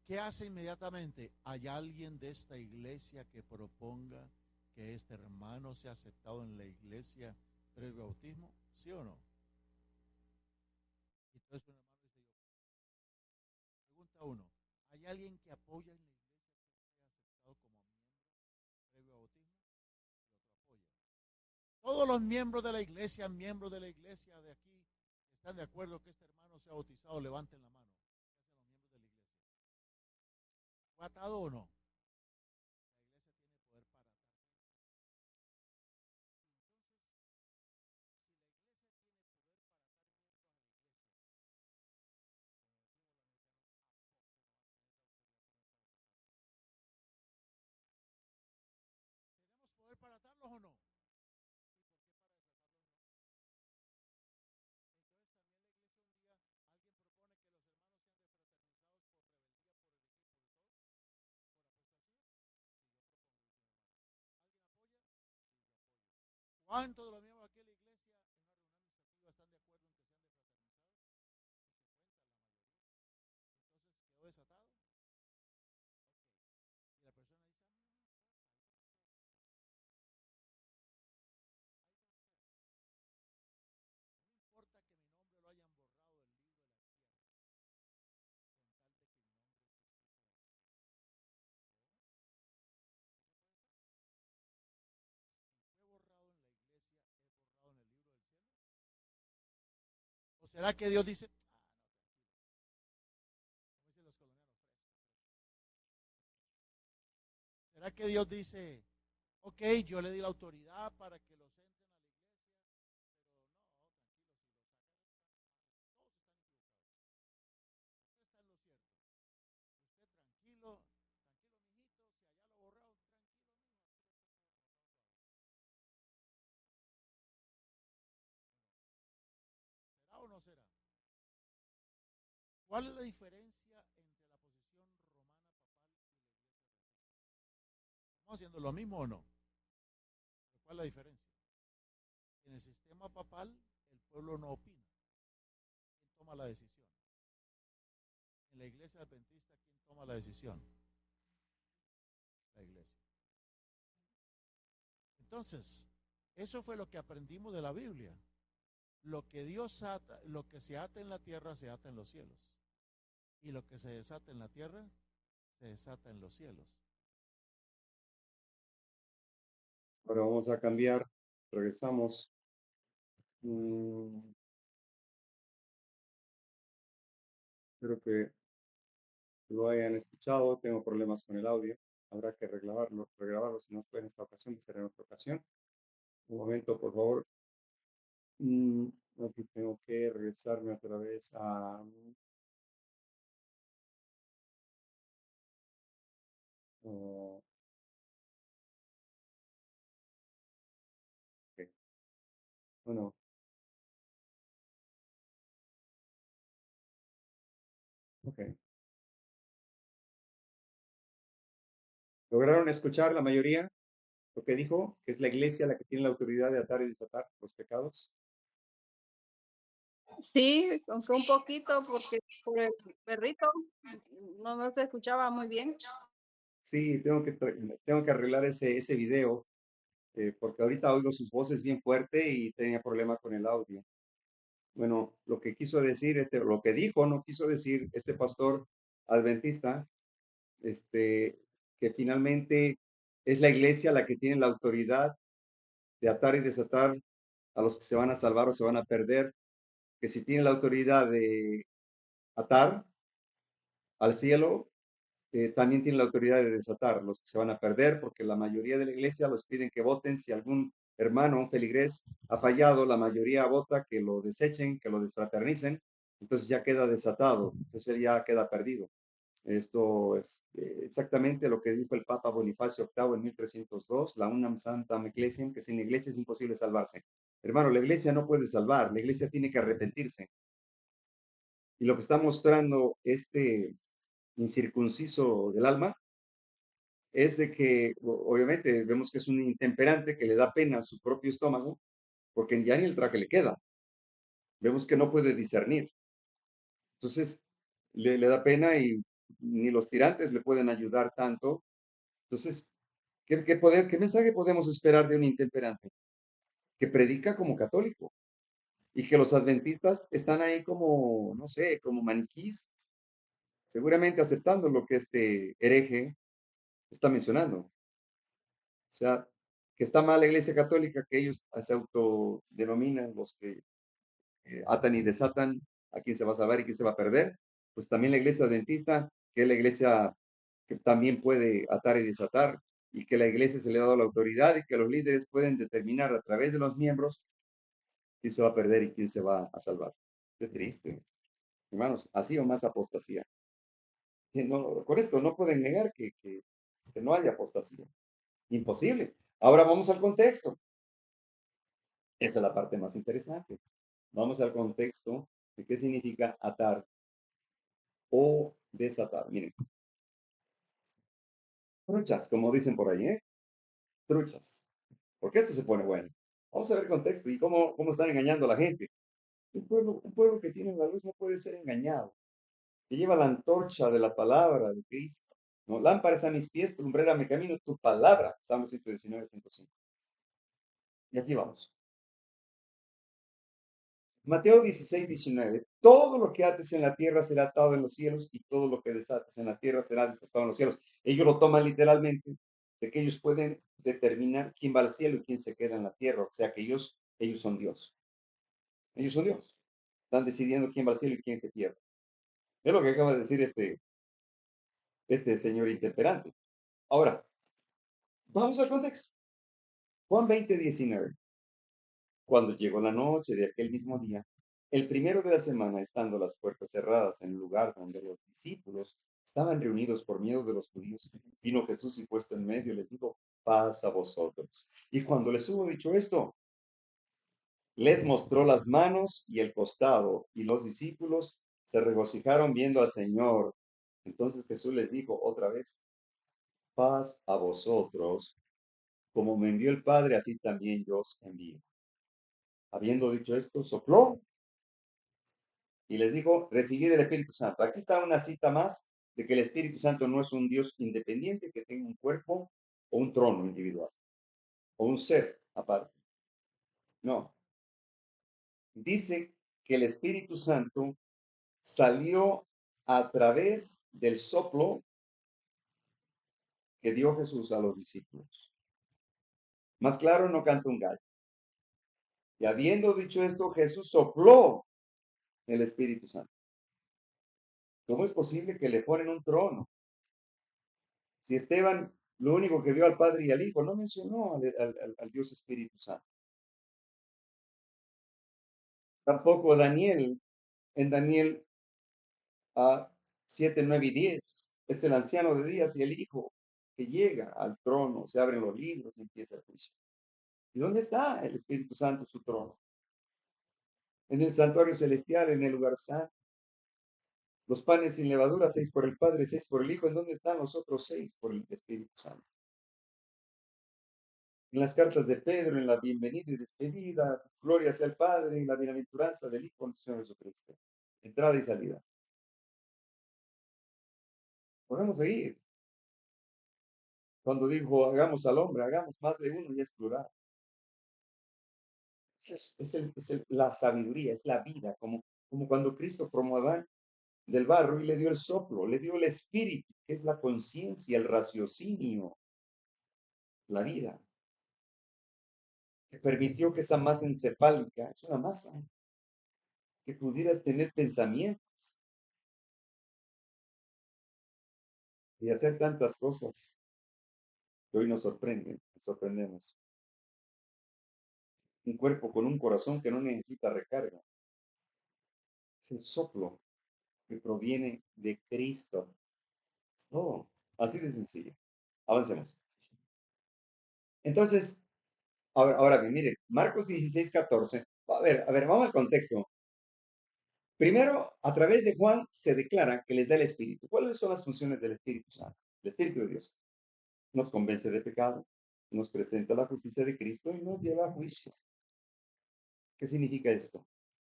¿qué hace inmediatamente? ¿Hay alguien de esta iglesia que proponga que este hermano sea aceptado en la iglesia previo bautismo? ¿Sí o no? Entonces un hermano dice, yo, pregunta uno, ¿hay alguien que apoya en la iglesia que sea aceptado como miembro previo bautismo? Y otro apoya. Todos los miembros de la iglesia de aquí, que están de acuerdo que este hermano sea bautizado, levanten la mano. ¿Qué hacen los miembros de la iglesia? ¿Fue atado o no? La iglesia tiene poder para atar. ¿Tenemos poder para atarlos o no? ¿Cuántos de los miembros de aquí de la iglesia en una reunión administrativa están de acuerdo en que sean de fraternidad? Entonces quedó desatado. Y la persona dice, no importa que mi nombre lo hayan borrado del libro de la tierra, con tal de que mi nombre esté escrito. ¿Fue borrado en la iglesia? ¿Es borrado en el libro del cielo? ¿O será que Dios dice, no, tranquilo, como dicen los colombianos, fresco? ¿Será que Dios dice, ok, yo le di la autoridad para que los entren a la iglesia, pero no, tranquilo, si lo sacan, todos están en lo cierto? Usted tranquilo, tranquilo, mijito, si allá lo borraron, tranquilo, mijo, ¿será o no será? ¿Cuál es la diferencia entre la posición romana papal y la iglesia? ¿Estamos haciendo lo mismo o no? ¿Cuál es la diferencia? En el sistema papal, el pueblo no opina. ¿Quién toma la decisión? En la iglesia adventista, ¿quién toma la decisión? La iglesia. Entonces, eso fue lo que aprendimos de la Biblia. Lo que Dios ata, lo que se ata en la tierra, se ata en los cielos. Y lo que se desata en la tierra, se desata en los cielos. Ahora vamos a cambiar. Regresamos. Espero que lo hayan escuchado. Tengo problemas con el audio. Habrá que regrabarlo si no fue en esta ocasión, será en otra ocasión. Un momento, por favor. Aquí tengo que regresarme otra vez a... ok. Bueno, ok. ¿Lograron escuchar la mayoría lo que dijo? Que es la iglesia la que tiene la autoridad de atar y desatar los pecados. Sí, fue un poquito porque por el perrito no se escuchaba muy bien. Sí, tengo que arreglar ese video porque ahorita oigo sus voces bien fuerte y tenía problema con el audio. Bueno, lo que quiso decir, lo que dijo, no quiso decir este pastor adventista, que finalmente es la iglesia la que tiene la autoridad de atar y desatar a los que se van a salvar o se van a perder, que si tiene la autoridad de atar al cielo, también tiene la autoridad de desatar los que se van a perder, porque la mayoría de la iglesia los piden que voten. Si algún hermano, un feligrés, ha fallado, la mayoría vota que lo desechen, que lo desfraternicen, entonces ya queda desatado, entonces él ya queda perdido. Esto es exactamente lo que dijo el Papa Bonifacio VIII en 1302, la Unam Sanctam Ecclesiam, que sin la iglesia es imposible salvarse. Hermano, la iglesia no puede salvar, la iglesia tiene que arrepentirse. Y lo que está mostrando este incircunciso del alma es de que, obviamente, vemos que es un intemperante que le da pena a su propio estómago, porque ya ni el traje le queda. Vemos que no puede discernir. Entonces, le da pena y ni los tirantes le pueden ayudar tanto. Entonces, ¿qué mensaje podemos esperar de un intemperante? Que predica como católico y que los adventistas están ahí como, no sé, como maniquís, seguramente aceptando lo que este hereje está mencionando. O sea, que está mal la Iglesia Católica, que ellos se autodenominan los que atan y desatan a quién se va a salvar y quién se va a perder. Pues también la Iglesia Adventista, que es la Iglesia que también puede atar y desatar, y que la Iglesia se le ha dado la autoridad y que los líderes pueden determinar a través de los miembros quién se va a perder y quién se va a salvar. Qué triste. Hermanos, así o más apostasía. No, con esto no pueden negar que no haya apostasía. Imposible. Ahora vamos al contexto. Esa es la parte más interesante. Vamos al contexto de qué significa atar o desatar. Miren, truchas, como dicen por ahí, ¿eh? Truchas. Porque esto se pone bueno. Vamos a ver el contexto y cómo están engañando a la gente. Un pueblo que tiene la luz no puede ser engañado. Que lleva la antorcha de la palabra de Cristo. ¿No? Lámparas a mis pies, lumbrera a mi camino, tu palabra. Salmo 119, 105. Y aquí vamos. Mateo 16, 19. Todo lo que ates en la tierra será atado en los cielos y todo lo que desates en la tierra será desatado en los cielos. Ellos lo toman literalmente, de que ellos pueden determinar quién va al cielo y quién se queda en la tierra. O sea que ellos son Dios. Ellos son Dios. Están decidiendo quién va al cielo y quién se pierde. Es lo que acaba de decir este señor intemperante. Ahora, vamos al contexto. Juan 20, 19. Cuando llegó la noche de aquel mismo día, el primero de la semana, estando las puertas cerradas en el lugar donde los discípulos estaban reunidos por miedo de los judíos, vino Jesús y puesto en medio les dijo, paz a vosotros. Y cuando les hubo dicho esto, les mostró las manos y el costado, y los discípulos se regocijaron viendo al Señor. Entonces Jesús les dijo otra vez, paz a vosotros, como me envió el Padre, así también yo os envío. Habiendo dicho esto, sopló y les dijo, recibid el Espíritu Santo. Aquí está una cita más de que el Espíritu Santo no es un Dios independiente que tenga un cuerpo o un trono individual o un ser aparte. No. Dice que el Espíritu Santo salió a través del soplo que dio Jesús a los discípulos. Más claro, no canta un gallo. Y habiendo dicho esto, Jesús sopló el Espíritu Santo. ¿Cómo es posible que le ponen un trono? Si Esteban lo único que vio al Padre y al Hijo, no mencionó al Dios Espíritu Santo. Tampoco Daniel, en Daniel 7, 9 y 10, es el anciano de días y el Hijo que llega al trono, se abren los libros y empieza el juicio. ¿Y dónde está el Espíritu Santo, su trono? En el santuario celestial, en el lugar santo. Los panes sin levadura, 6 por el Padre, 6 por el Hijo. ¿En dónde están los otros 6 por el Espíritu Santo? En las cartas de Pedro, en la bienvenida y despedida, gloria sea al Padre, en la bienaventuranza del Hijo, nuestro Señor Jesucristo. Entrada y salida. Podemos seguir. Cuando dijo, hagamos al hombre, hagamos más de uno y es plural. La sabiduría, es la vida, como cuando Cristo formó a Adán del barro y le dio el soplo, le dio el espíritu, que es la conciencia, el raciocinio, la vida, que permitió que esa masa encefálica, es una masa, que pudiera tener pensamientos y hacer tantas cosas que hoy nos sorprenden, nos sorprendemos. Un cuerpo con un corazón que no necesita recarga. Es el soplo que proviene de Cristo. Es todo. Así de sencillo. Avancemos. Entonces, ahora bien, mire, Marcos 16:14. A ver, vamos al contexto. Primero, a través de Juan se declara que les da el Espíritu. ¿Cuáles son las funciones del Espíritu Santo? El Espíritu de Dios nos convence de pecado, nos presenta la justicia de Cristo y nos lleva a juicio. ¿Qué significa esto?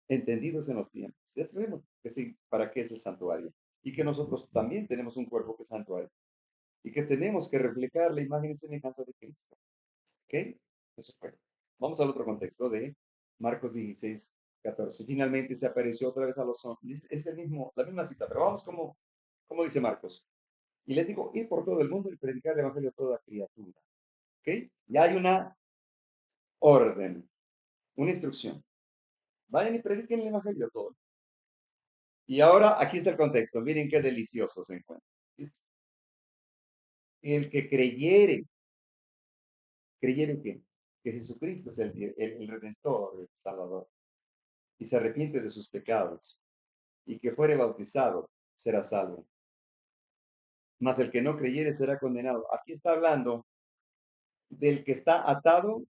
Entendidos en los tiempos. Ya sabemos que sí, para qué es el santuario y que nosotros también tenemos un cuerpo que es santuario y que tenemos que reflejar la imagen y semejanza de Cristo. ¿Ok? Eso fue. Vamos al otro contexto de Marcos 16:14. Finalmente se apareció otra vez a los hombres. Es el mismo, la misma cita, pero vamos como dice Marcos. Y les digo, ir por todo el mundo y predicar el evangelio a toda criatura. ¿Ok? Ya hay una orden, una instrucción. Vayan y prediquen el evangelio a todos. Y ahora aquí está el contexto. Miren qué delicioso se encuentra. ¿Listo? El que creyere que Jesucristo es el Redentor, el Salvador, y se arrepiente de sus pecados, y que fuere bautizado, será salvo. Mas el que no creyere será condenado. Aquí está hablando del que está atado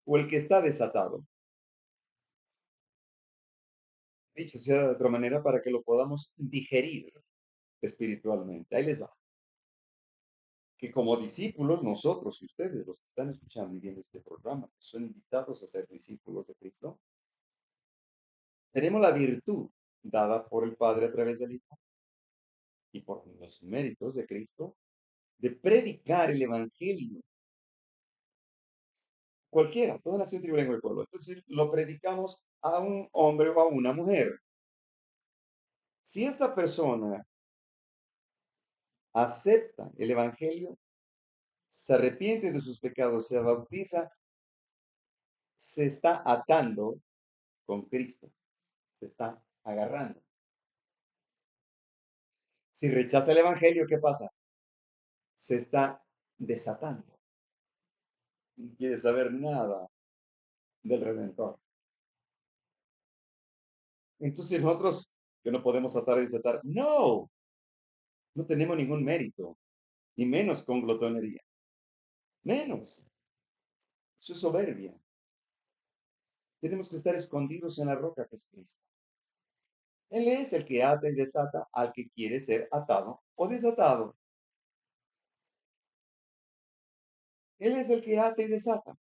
o el que está desatado. Dicho sea de otra manera para que lo podamos digerir espiritualmente. Ahí les va. Que como discípulos, nosotros y ustedes, los que están escuchando y viendo este programa, que son invitados a ser discípulos de Cristo, tenemos la virtud dada por el Padre a través del Hijo y por los méritos de Cristo de predicar el Evangelio. Cualquiera, toda nación, tribu, lengua y pueblo. Entonces lo predicamos a un hombre o a una mujer. Si esa persona acepta el Evangelio, se arrepiente de sus pecados, se bautiza, se está atando con Cristo, se está agarrando. Si rechaza el Evangelio, ¿qué pasa? Se está desatando. No quiere saber nada del Redentor. Entonces nosotros, que no podemos atar y desatar, no tenemos ningún mérito, ni menos con glotonería. Menos. Eso es soberbia. Tenemos que estar escondidos en la roca que es Cristo. Él es el que ata y desata al que quiere ser atado o desatado. Él es el que ata y desata.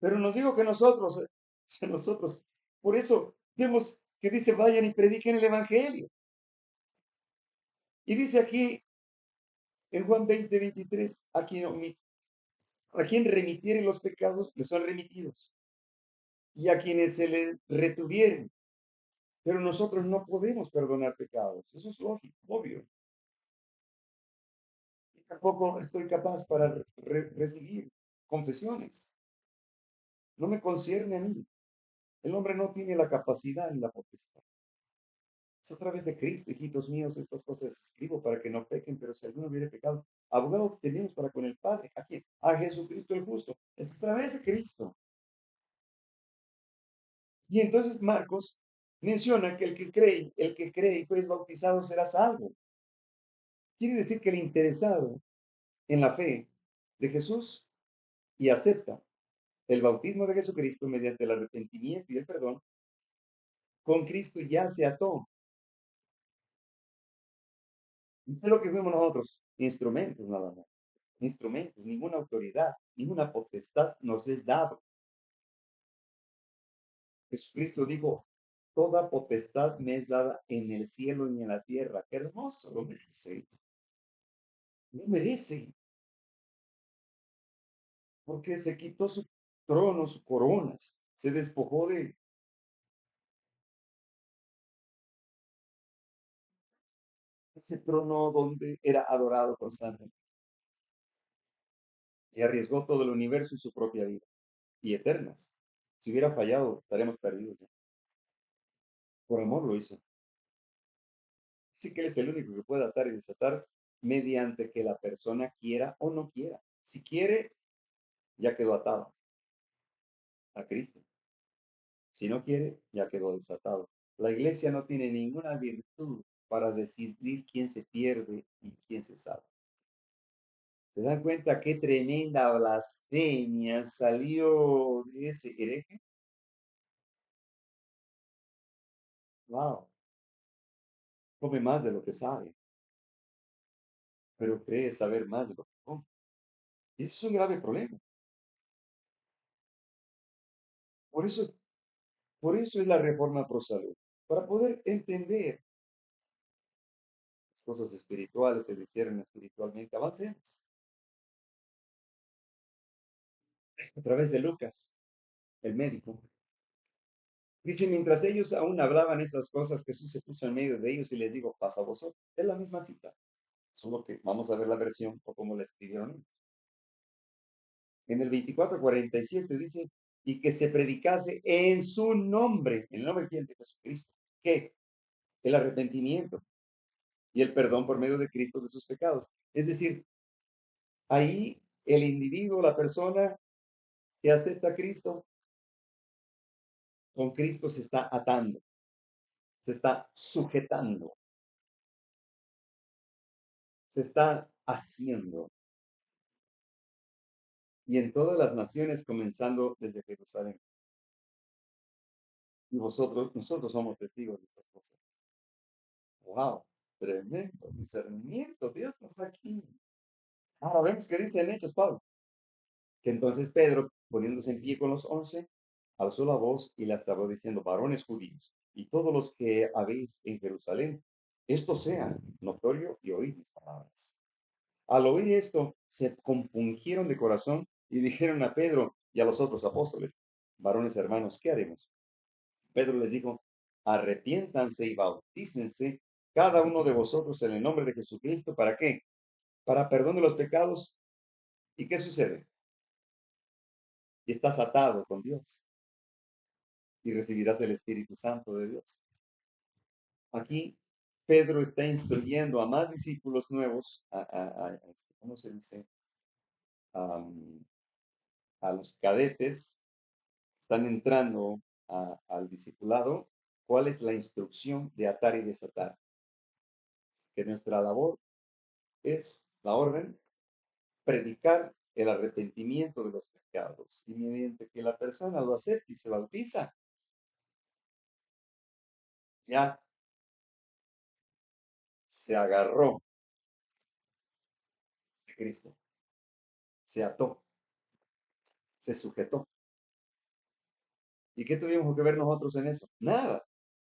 Pero nos dijo que nosotros, por eso vemos que dice, vayan y prediquen el Evangelio. Y dice aquí en Juan 20:23, a quien remitieren los pecados, les son remitidos. Y a quienes se les retuvieren. Pero nosotros no podemos perdonar pecados. Eso es lógico, obvio. Y tampoco estoy capaz para recibir confesiones. No me concierne a mí. El hombre no tiene la capacidad ni la potestad. Es a través de Cristo, hijitos míos, estas cosas escribo para que no pequen, pero si alguno hubiera pecado, abogado tenemos para con el Padre. ¿A quién? A Jesucristo el justo. Es a través de Cristo. Y entonces Marcos menciona que el que cree y fue bautizado será salvo. Quiere decir que el interesado en la fe de Jesús y acepta el bautismo de Jesucristo mediante el arrepentimiento y el perdón, con Cristo ya se ató. Y es lo que vemos nosotros, instrumentos nada más. Instrumentos, ninguna autoridad, ninguna potestad nos es dado. Jesucristo dijo, toda potestad me es dada en el cielo y en la tierra. Qué hermoso, lo merece. Lo merece. Porque se quitó su trono, sus coronas. Se despojó de ese trono donde era adorado constantemente. Y arriesgó todo el universo y su propia vida. Y eternas. Si hubiera fallado, estaríamos perdidos ya. Por amor lo hizo. Dice que Él es el único que puede atar y desatar mediante que la persona quiera o no quiera. Si quiere, ya quedó atado a Cristo. Si no quiere, ya quedó desatado. La iglesia no tiene ninguna virtud para decidir quién se pierde y quién se salva. ¿Se dan cuenta qué tremenda blasfemia salió de ese hereje? Wow, come más de lo que sabe, pero cree saber más de lo que come. Y ese es un grave problema. Por eso, por eso es la reforma pro salud, para poder entender las cosas espirituales, se hicieron espiritualmente. Avancemos a través de Lucas, el médico. Dice, mientras ellos aún hablaban estas cosas, Jesús se puso en medio de ellos y les dijo, pasa a vosotros. Es la misma cita, solo que vamos a ver la versión o cómo la escribieron ellos. En el 24:47 dice, y que se predicase en su nombre, en el nombre de quién, de Jesucristo, que el arrepentimiento y el perdón por medio de Cristo de sus pecados. Es decir, ahí el individuo, la persona que acepta a Cristo, con Cristo se está atando, se está sujetando, se está haciendo. Y en todas las naciones, comenzando desde Jerusalén. Y nosotros somos testigos de estas cosas. ¡Wow! Tremendo discernimiento. Dios no está aquí. Ahora vemos que dice en Hechos, Pablo, que entonces Pedro, poniéndose en pie con los 11, alzó la voz y les habló diciendo, varones judíos, y todos los que habéis en Jerusalén, esto sea notorio y oíd mis palabras. Al oír esto, se compungieron de corazón y dijeron a Pedro y a los otros apóstoles, varones hermanos, ¿qué haremos? Pedro les dijo, arrepiéntanse y bautícense cada uno de vosotros en el nombre de Jesucristo. ¿Para qué? Para perdón de los pecados. ¿Y qué sucede? Y estás atado con Dios y recibirás el Espíritu Santo de Dios. Aquí Pedro está instruyendo a más discípulos nuevos, ¿cómo se dice? A los cadetes, están entrando al discipulado. ¿Cuál es la instrucción de atar y desatar? Que nuestra labor es la orden, predicar el arrepentimiento de los pecados. Y mediante que la persona lo acepte y se bautiza, ya se agarró de Cristo, se ató, se sujetó. ¿Y qué tuvimos que ver nosotros en eso? Nada,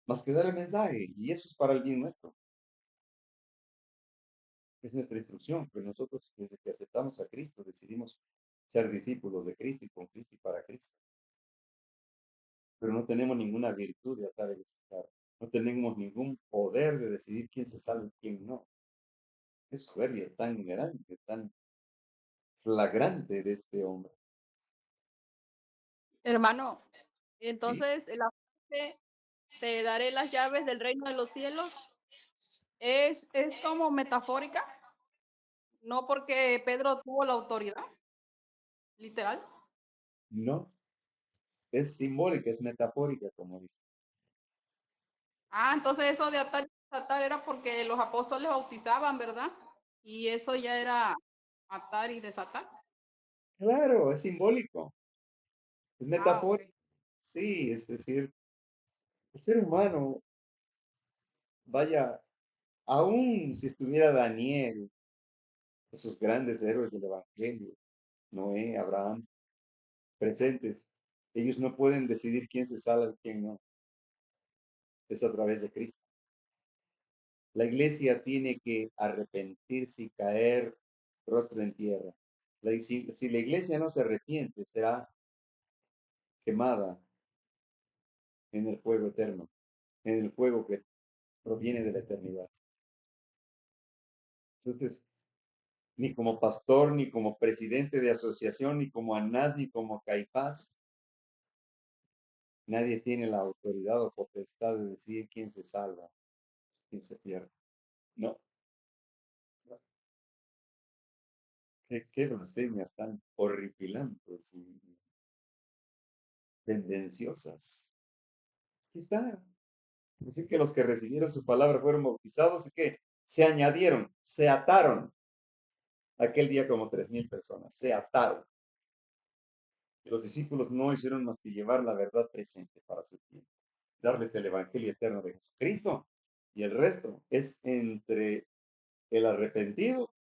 más que dar el mensaje. Y eso es para el bien nuestro. Es nuestra instrucción, pues nosotros desde que aceptamos a Cristo decidimos ser discípulos de Cristo y con Cristo y para Cristo. Pero no tenemos ninguna virtud de atar y desatar. No tenemos ningún poder de decidir quién se salva y quién no. Es soberbia tan grande, tan flagrante de este hombre. Hermano, ¿Sí? entonces la frase, te daré las llaves del reino de los cielos, es como metafórica, no porque Pedro tuvo la autoridad, literal. No, es simbólica, es metafórica, como dice. Ah, entonces eso de atar y desatar era porque los apóstoles bautizaban, ¿verdad? Y eso ya era atar y desatar. Claro, es simbólico, es Ah, ok. metafórico. Sí, es decir, el ser humano, vaya, aún si estuviera Daniel, esos grandes héroes del Evangelio, Noé, Abraham, presentes, ellos no pueden decidir quién se salva y quién no. Es a través de Cristo. La iglesia tiene que arrepentirse y caer rostro en tierra. Si la iglesia no se arrepiente, será quemada en el fuego eterno, en el fuego que proviene de la eternidad. Entonces, ni como pastor, ni como presidente de asociación, ni como Anás, ni como Caifás, nadie tiene la autoridad o potestad de decidir quién se salva, quién se pierde. No. Qué blasfemias tan horripilantes y tendenciosas. Aquí está. Así que los que recibieron su palabra fueron bautizados y que se añadieron, se ataron. Aquel día como 3,000 personas, se ataron. Y los discípulos no hicieron más que llevar la verdad presente para su tiempo, darles el evangelio eterno de Jesucristo. Y el resto es entre el arrepentido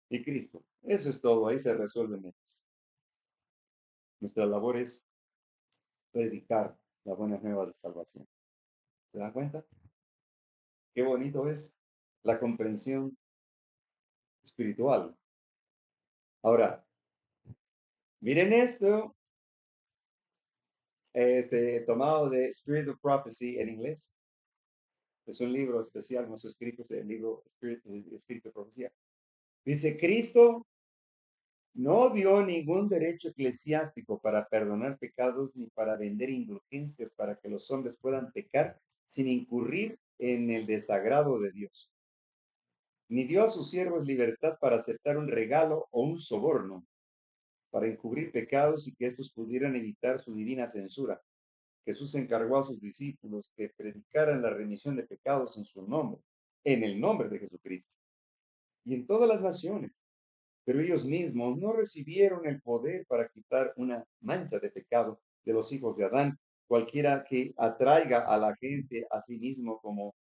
y Cristo. Eso es todo, ahí se resuelven ellos. Nuestra labor es predicar la buena nueva de salvación. ¿Se dan cuenta? Qué bonito es la comprensión espiritual. Ahora, miren esto, tomado de Spirit of Prophecy en inglés. Es un libro especial, no se escrito el libro Espíritu de Profecía. Dice, Cristo no dio ningún derecho eclesiástico para perdonar pecados ni para vender indulgencias para que los hombres puedan pecar sin incurrir en el desagrado de Dios. Ni dio a sus siervos libertad para aceptar un regalo o un soborno para encubrir pecados y que estos pudieran evitar su divina censura. Jesús encargó a sus discípulos que predicaran la remisión de pecados en su nombre, en el nombre de Jesucristo, y en todas las naciones. Pero ellos mismos no recibieron el poder para quitar una mancha de pecado de los hijos de Adán. Cualquiera que atraiga a la gente a sí mismo como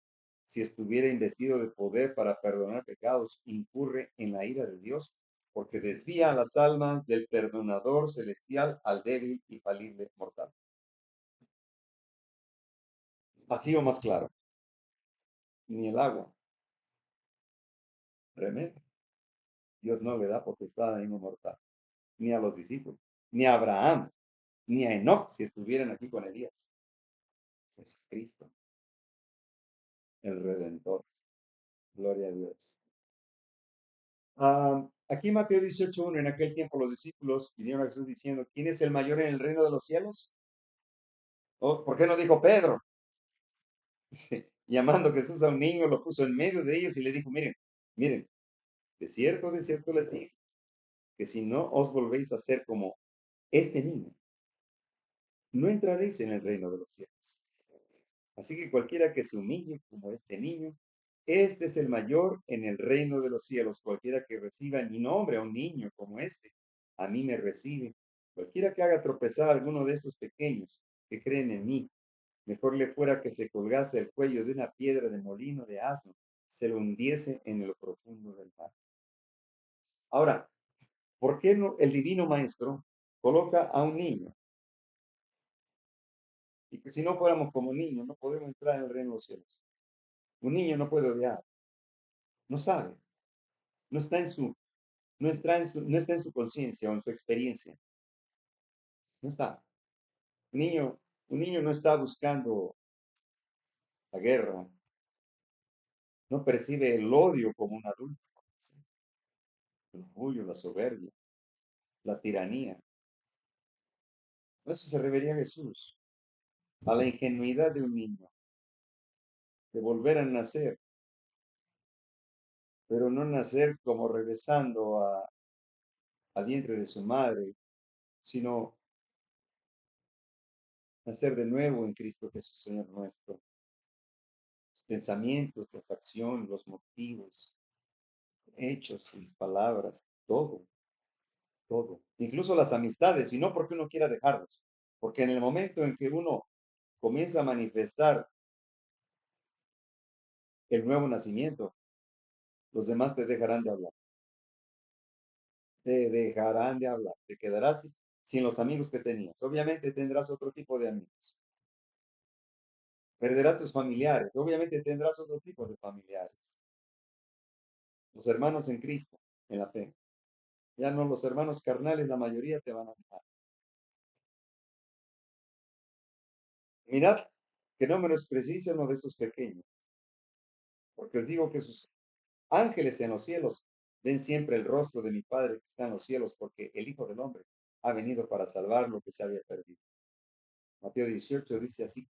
si estuviera investido de poder para perdonar pecados, incurre en la ira de Dios, porque desvía las almas del perdonador celestial al débil y falible mortal. Así o más claro, ni el agua remedio. Dios no le da potestad a ningún mortal, ni a los discípulos, ni a Abraham, ni a Enoch si estuvieran aquí con Elías. Es Cristo, el Redentor. Gloria a Dios. Aquí Mateo 18:1, en aquel tiempo los discípulos vinieron a Jesús diciendo, ¿quién es el mayor en el reino de los cielos? ¿Por qué no dijo Pedro? Llamando Jesús a un niño, lo puso en medio de ellos y le dijo, miren, de cierto les digo, que si no os volvéis a ser como este niño, no entraréis en el reino de los cielos. Así que cualquiera que se humille como este niño, este es el mayor en el reino de los cielos. Cualquiera que reciba en mi nombre a un niño como este, a mí me recibe. Cualquiera que haga tropezar a alguno de estos pequeños que creen en mí, mejor le fuera que se colgase el cuello de una piedra de molino de asno, se lo hundiese en lo profundo del mar. Ahora, ¿por qué no el divino maestro coloca a un niño? Y que si no fuéramos como niños, no podemos entrar en el reino de los cielos. Un niño no puede odiar, no sabe, no está en su, no está en su conciencia o en su experiencia. No está. Un niño, un niño no está buscando la guerra, no percibe el odio como un adulto. El orgullo, la soberbia, la tiranía. A eso se refería Jesús, a la ingenuidad de un niño, de volver a nacer, pero no nacer como regresando al vientre de su madre, sino nacer de nuevo en Cristo Jesús, Señor nuestro. Los pensamientos, las acciones, los motivos, hechos, las palabras, todo, todo. Incluso las amistades, y no porque uno quiera dejarlos, porque en el momento en que uno comienza a manifestar el nuevo nacimiento, los demás te dejarán de hablar. Te dejarán de hablar. Te quedarás sin los amigos que tenías. Obviamente tendrás otro tipo de amigos. Perderás tus familiares. Obviamente tendrás otro tipo de familiares. Los hermanos en Cristo, en la fe. Ya no los hermanos carnales, la mayoría te van a dejar. Mirad que no menospreciéis a uno de estos pequeños, porque os digo que sus ángeles en los cielos ven siempre el rostro de mi Padre que está en los cielos, porque el Hijo del Hombre ha venido para salvar lo que se había perdido. Mateo 18 dice así,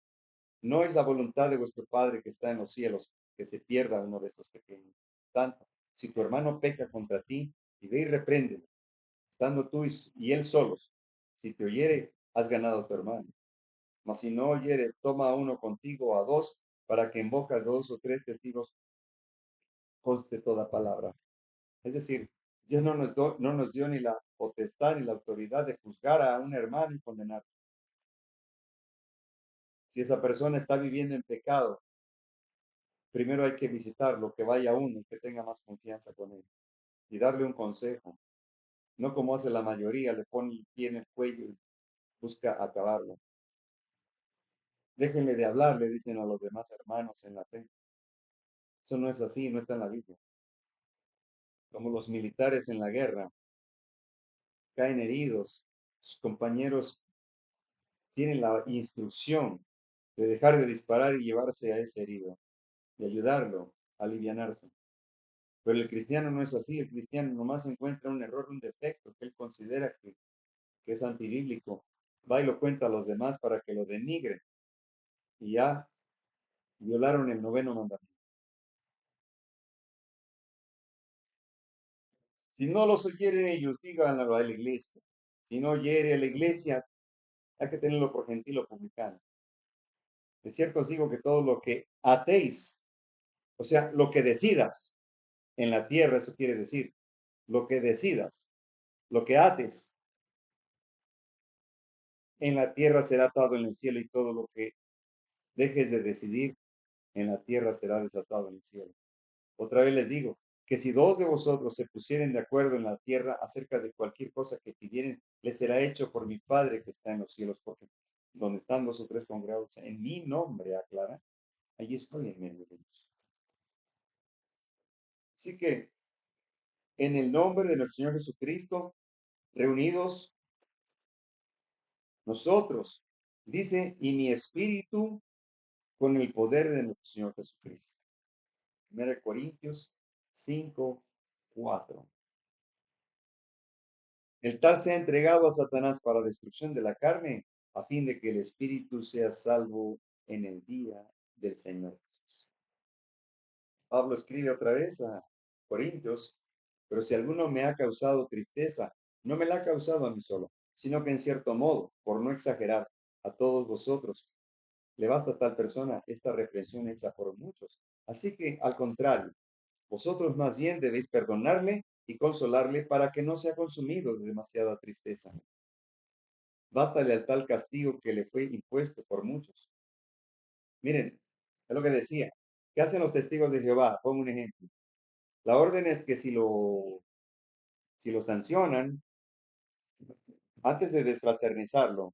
no es la voluntad de vuestro Padre que está en los cielos que se pierda uno de estos pequeños. Tanto, si tu hermano peca contra ti, y ve y repréndelo, estando tú y él solos, si te oyere, has ganado a tu hermano. Mas si no oyere, toma a uno contigo o a dos, para que en boca de 2 o 3 testigos conste toda palabra. Es decir, Dios no nos dio ni la potestad ni la autoridad de juzgar a un hermano y condenar. Si esa persona está viviendo en pecado, primero hay que visitarlo, que vaya uno, que tenga más confianza con él y darle un consejo. No como hace la mayoría, le pone el pie en el cuello y busca acabarlo. Déjenle de hablar, le dicen a los demás hermanos en la fe. Eso no es así, no está en la Biblia. Como los militares en la guerra, caen heridos, sus compañeros tienen la instrucción de dejar de disparar y llevarse a ese herido, de ayudarlo a alivianarse. Pero el cristiano no es así, el cristiano nomás encuentra un error, un defecto que él considera que es antibíblico, va y lo cuenta a los demás para que lo denigren y ya violaron el 9º mandamiento. Si no los quieren ellos, díganlo a la iglesia. Si no hiere a la iglesia, hay que tenerlo por gentil o publicano. De cierto os digo que todo lo que atéis, o sea, lo que decidas en la tierra, eso quiere decir, lo que decidas, lo que ates en la tierra será atado en el cielo y todo lo que dejes de decidir en la tierra será desatado en el cielo. Otra vez les digo que si 2 de vosotros se pusieren de acuerdo en la tierra acerca de cualquier cosa que pidieren, les será hecho por mi Padre que está en los cielos, porque donde están 2 o 3 congregados en mi nombre, aclara, allí estoy en medio de ellos. Así que en el nombre de nuestro Señor Jesucristo, reunidos nosotros, dice, y mi espíritu con el poder de nuestro Señor Jesucristo. 1 Corintios 5:4. El tal se ha entregado a Satanás para destrucción de la carne, a fin de que el espíritu sea salvo en el día del Señor Jesús. Pablo escribe otra vez a Corintios, pero si alguno me ha causado tristeza, no me la ha causado a mí solo, sino que en cierto modo, por no exagerar, a todos vosotros, le basta a tal persona esta reprensión hecha por muchos. Así que, al contrario, vosotros más bien debéis perdonarle y consolarle para que no sea consumido de demasiada tristeza. Bástale al tal castigo que le fue impuesto por muchos. Miren, es lo que decía. ¿Qué hacen los testigos de Jehová? Pongo un ejemplo. La orden es que si lo sancionan, antes de desfraternizarlo,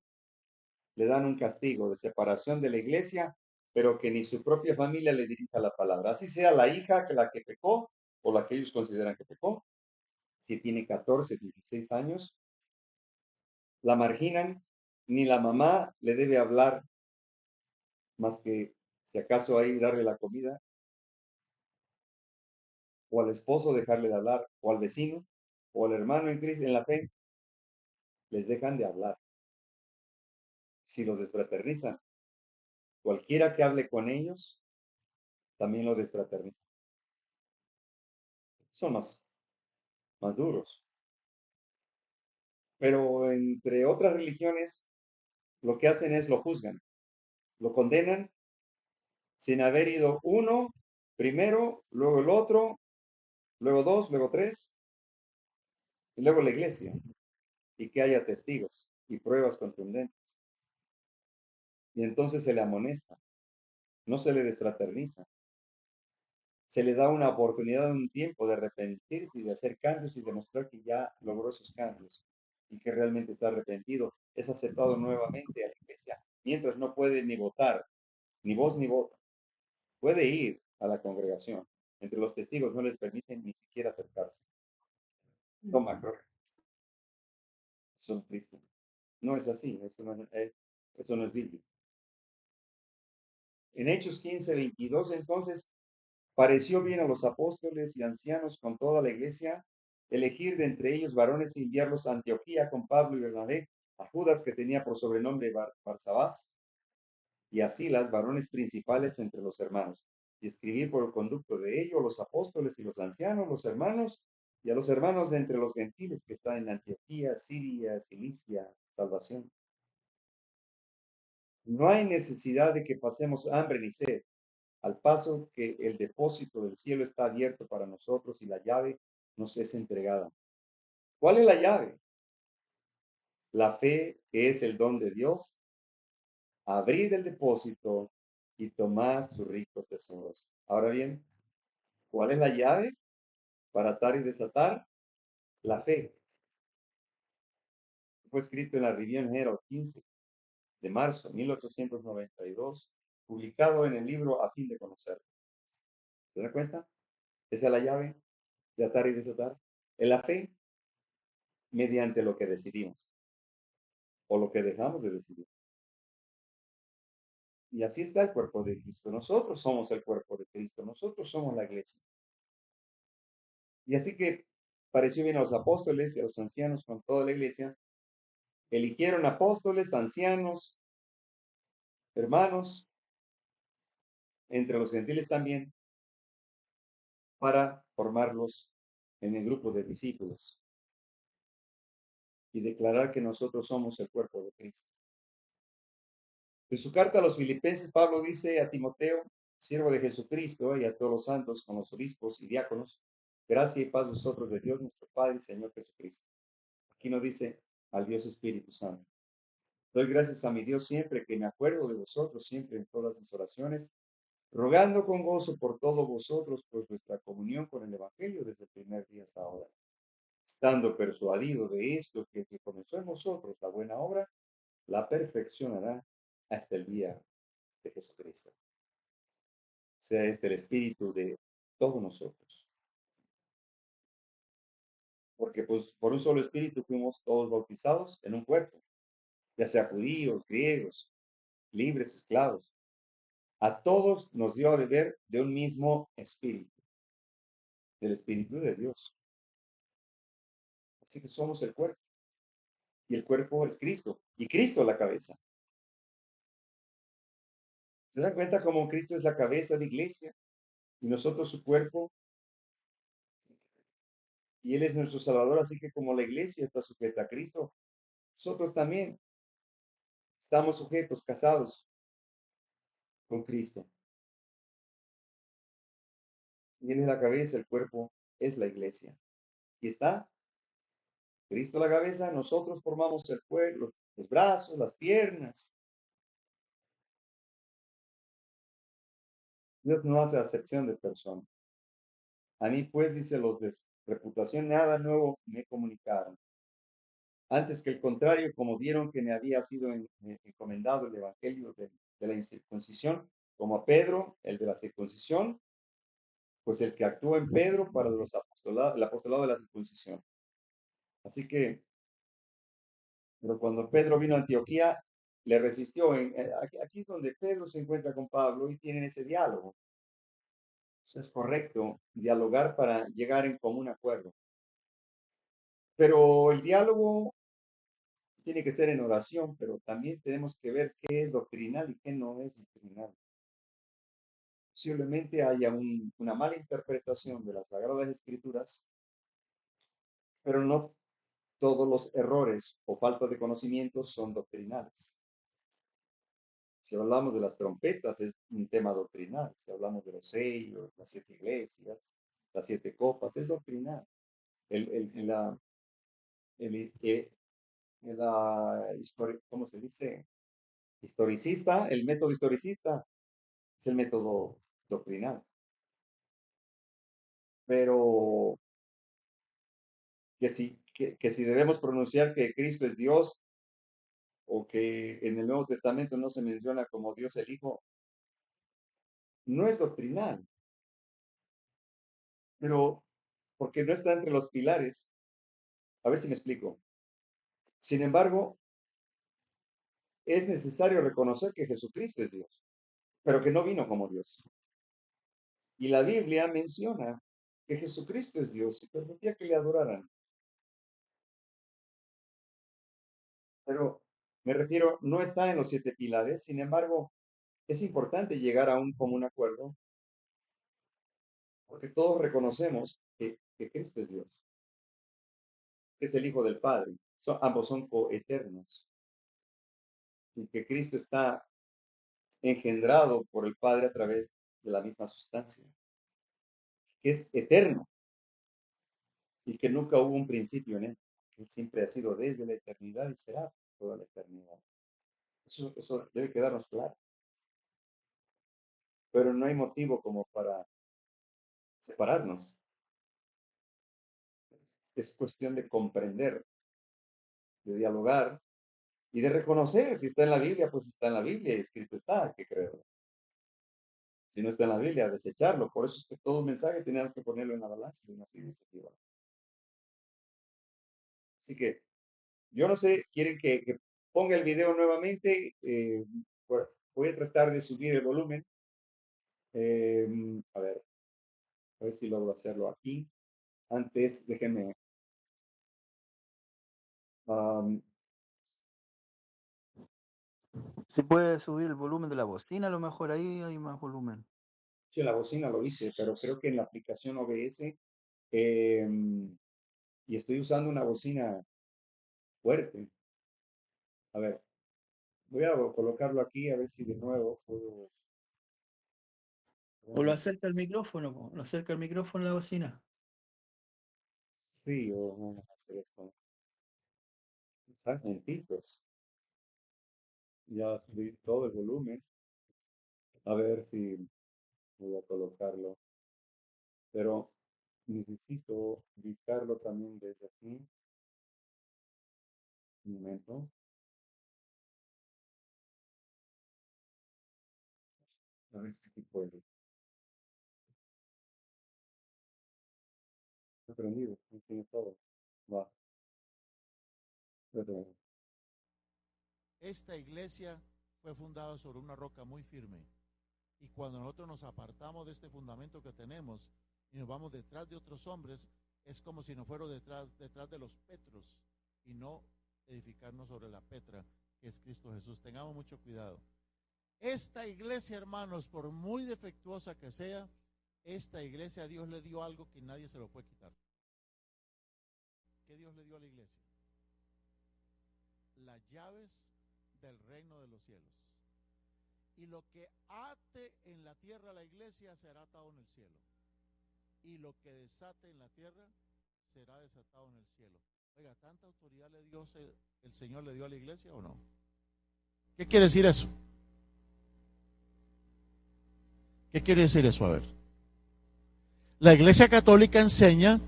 le dan un castigo de separación de la iglesia, pero que ni su propia familia le dirija la palabra. Así sea la hija que la que pecó o la que ellos consideran que pecó. Si tiene 14, 16 años, la marginan, ni la mamá le debe hablar más que si acaso ahí darle la comida, o al esposo dejarle de hablar, o al vecino, o al hermano en Cristo, en la fe, les dejan de hablar. Si los desfraternizan, cualquiera que hable con ellos, también lo desfraterniza. Son más duros. Pero entre otras religiones, lo que hacen es lo juzgan, lo condenan sin haber ido uno primero, luego el otro, luego 2, luego 3, y luego la iglesia, y que haya testigos y pruebas contundentes. Y entonces se le amonesta, no se le desfraterniza. Se le da una oportunidad, un tiempo de arrepentirse y de hacer cambios y demostrar que ya logró esos cambios y que realmente está arrepentido. Es aceptado nuevamente a la iglesia, mientras no puede ni votar, ni voz ni voto. Puede ir a la congregación. Entre los testigos no les permiten ni siquiera acercarse. No, macro. Son tristes. No es así, eso no es bíblico. En Hechos 15:22, entonces, pareció bien a los apóstoles y ancianos con toda la iglesia elegir de entre ellos varones y enviarlos a Antioquía con Pablo y Bernabé, a Judas que tenía por sobrenombre Barsabás, y a Silas, varones principales entre los hermanos, y escribir por el conducto de ellos los apóstoles y los ancianos, los hermanos, y a los hermanos de entre los gentiles que están en Antioquía, Siria, Cilicia, salvación. No hay necesidad de que pasemos hambre ni sed, al paso que el depósito del cielo está abierto para nosotros y la llave nos es entregada. ¿Cuál es la llave? La fe, que es el don de Dios, abrir el depósito y tomar sus ricos tesoros. Ahora bien, ¿cuál es la llave para atar y desatar? La fe. Fue escrito en la Review Herald 15 de marzo de 1892, publicado en el libro A fin de conocer. ¿Se da cuenta? Esa es la llave de atar y desatar. En la fe, mediante lo que decidimos o lo que dejamos de decidir. Y así está el cuerpo de Cristo. Nosotros somos el cuerpo de Cristo. Nosotros somos la iglesia. Y así que pareció bien a los apóstoles y a los ancianos con toda la iglesia. Eligieron apóstoles, ancianos, hermanos, entre los gentiles también, para formarlos en el grupo de discípulos y declarar que nosotros somos el cuerpo de Cristo. En su carta a los filipenses, Pablo dice a Timoteo, siervo de Jesucristo, y a todos los santos con los obispos y diáconos, gracia y paz vosotros de Dios nuestro Padre y Señor Jesucristo. Aquí nos dice al Dios Espíritu Santo. Doy gracias a mi Dios siempre que me acuerdo de vosotros, siempre en todas mis oraciones, rogando con gozo por todos vosotros, pues vuestra comunión con el Evangelio desde el primer día hasta ahora. Estando persuadido de esto, que el que comenzó en vosotros la buena obra, la perfeccionará hasta el día de Jesucristo. Sea este el espíritu de todos nosotros. Porque pues por un solo espíritu fuimos todos bautizados en un cuerpo, ya sea judíos, griegos, libres, esclavos. A todos nos dio a beber de un mismo espíritu, del espíritu de Dios. Así que somos el cuerpo. Y el cuerpo es Cristo. Y Cristo la cabeza. ¿Se dan cuenta cómo Cristo es la cabeza de iglesia? Y nosotros su cuerpo. Y Él es nuestro Salvador. Así que como la iglesia está sujeta a Cristo, nosotros también estamos sujetos, casados con Cristo. Y Él es la cabeza, el cuerpo es la iglesia. Y está Cristo la cabeza, nosotros formamos el cuerpo, los brazos, las piernas. Dios no hace acepción de personas. A mí, pues, dice los de reputación, nada nuevo me comunicaron. Antes que el contrario, como vieron que me había sido encomendado el evangelio de la incircuncisión, como a Pedro, el de la circuncisión, pues el que actuó en Pedro para el apostolado de la circuncisión. Así que, pero cuando Pedro vino a Antioquía, le resistió. Aquí es donde Pedro se encuentra con Pablo y tienen ese diálogo. Es correcto dialogar para llegar en común acuerdo. Pero el diálogo tiene que ser en oración, pero también tenemos que ver qué es doctrinal y qué no es doctrinal. Posiblemente haya una mala interpretación de las Sagradas Escrituras, pero no todos los errores o falta de conocimiento son doctrinales. Si hablamos de las trompetas, es un tema doctrinal. Si hablamos de los sellos, las 7 iglesias, las 7 copas, es doctrinal. La historia, ¿cómo se dice? Historicista, el método historicista es el método doctrinal. Pero que si debemos pronunciar que Cristo es Dios o que en el Nuevo Testamento no se menciona como Dios el Hijo, no es doctrinal, pero porque no está entre los pilares. A ver si me explico. Sin embargo, es necesario reconocer que Jesucristo es Dios, pero que no vino como Dios. Y la Biblia menciona que Jesucristo es Dios y permitía que le adoraran. Pero me refiero, no está en los 7 pilares, sin embargo, es importante llegar a un común acuerdo, porque todos reconocemos que Cristo es Dios, que es el Hijo del Padre, ambos son coeternos, y que Cristo está engendrado por el Padre a través de la misma sustancia, que es eterno y que nunca hubo un principio en él. Él siempre ha sido desde la eternidad y será toda la eternidad. Eso debe quedarnos claro. Pero no hay motivo como para separarnos. Es cuestión de comprender, de dialogar y de reconocer. Si está en la Biblia, pues está en la Biblia y escrito está, que creo. Si no está en la Biblia, desecharlo. Por eso es que todo mensaje teníamos que ponerlo en la balanza de una iniciativa. Así que yo no sé, quieren que ponga el video nuevamente. Voy a tratar de subir el volumen. A ver si logro hacerlo aquí. Antes, déjenme. Si puede subir el volumen de la bocina, a lo mejor ahí hay más volumen. Sí, en la bocina lo hice, pero creo que en la aplicación OBS y estoy usando una bocina fuerte. A ver, voy a colocarlo aquí a ver si de nuevo puedo. O lo acerca al micrófono, lo acerca al micrófono a la bocina. Sí, o vamos a hacer esto. Están juntitos. Ya subí todo el volumen. A ver si voy a colocarlo. Pero necesito ubicarlo también desde aquí. Un momento. A ver si aquí puedo. He aprendido, no tiene todo. Va. Pero, Esta iglesia fue fundada sobre una roca muy firme. Y cuando nosotros nos apartamos de este fundamento que tenemos y nos vamos detrás de otros hombres, es como si nos fuéramos detrás de los Petros y no edificarnos sobre la Petra, que es Cristo Jesús. Tengamos mucho cuidado. Esta iglesia, hermanos, por muy defectuosa que sea, esta iglesia, Dios le dio algo que nadie se lo puede quitar. ¿Qué Dios le dio a la iglesia? Las llaves del reino de los cielos. Y lo que ate en la tierra la iglesia será atado en el cielo. Y lo que desate en la tierra será desatado en el cielo. Oiga, ¿tanta autoridad le dio el Señor le dio a la iglesia o no? ¿Qué quiere decir eso? ¿Qué quiere decir eso? A ver. La iglesia católica enseña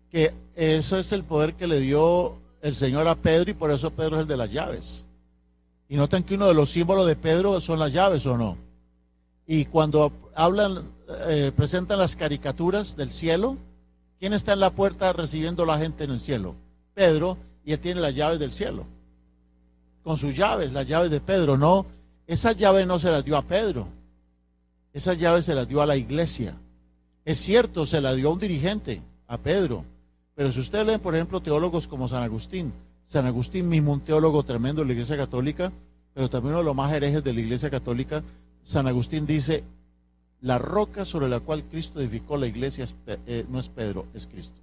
que eso es el poder que le dio el Señor a Pedro y por eso Pedro es el de las llaves. Y notan que uno de los símbolos de Pedro son las llaves, ¿o no? Y cuando hablan, presentan las caricaturas del cielo, ¿quién está en la puerta recibiendo a la gente en el cielo? Pedro, y él tiene las llaves del cielo. Con sus llaves, las llaves de Pedro. No, esas llaves no se las dio a Pedro. Esas llaves se las dio a la iglesia. Es cierto, se las dio a un dirigente, a Pedro. Pero si ustedes leen, por ejemplo, teólogos como San Agustín mismo, un teólogo tremendo de la Iglesia Católica, pero también uno de los más herejes de la Iglesia Católica, San Agustín dice, la roca sobre la cual Cristo edificó la iglesia no es Pedro, es Cristo.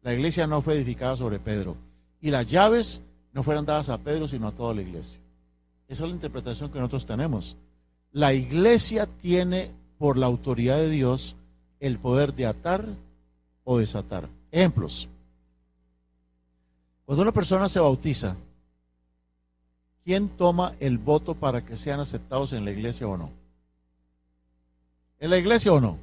La iglesia no fue edificada sobre Pedro. Y las llaves no fueron dadas a Pedro, sino a toda la iglesia. Esa es la interpretación que nosotros tenemos. La iglesia tiene, por la autoridad de Dios, el poder de atar o desatar. Ejemplos. Cuando una persona se bautiza, ¿quién toma el voto para que sean aceptados en la iglesia o no? ¿En la iglesia o no?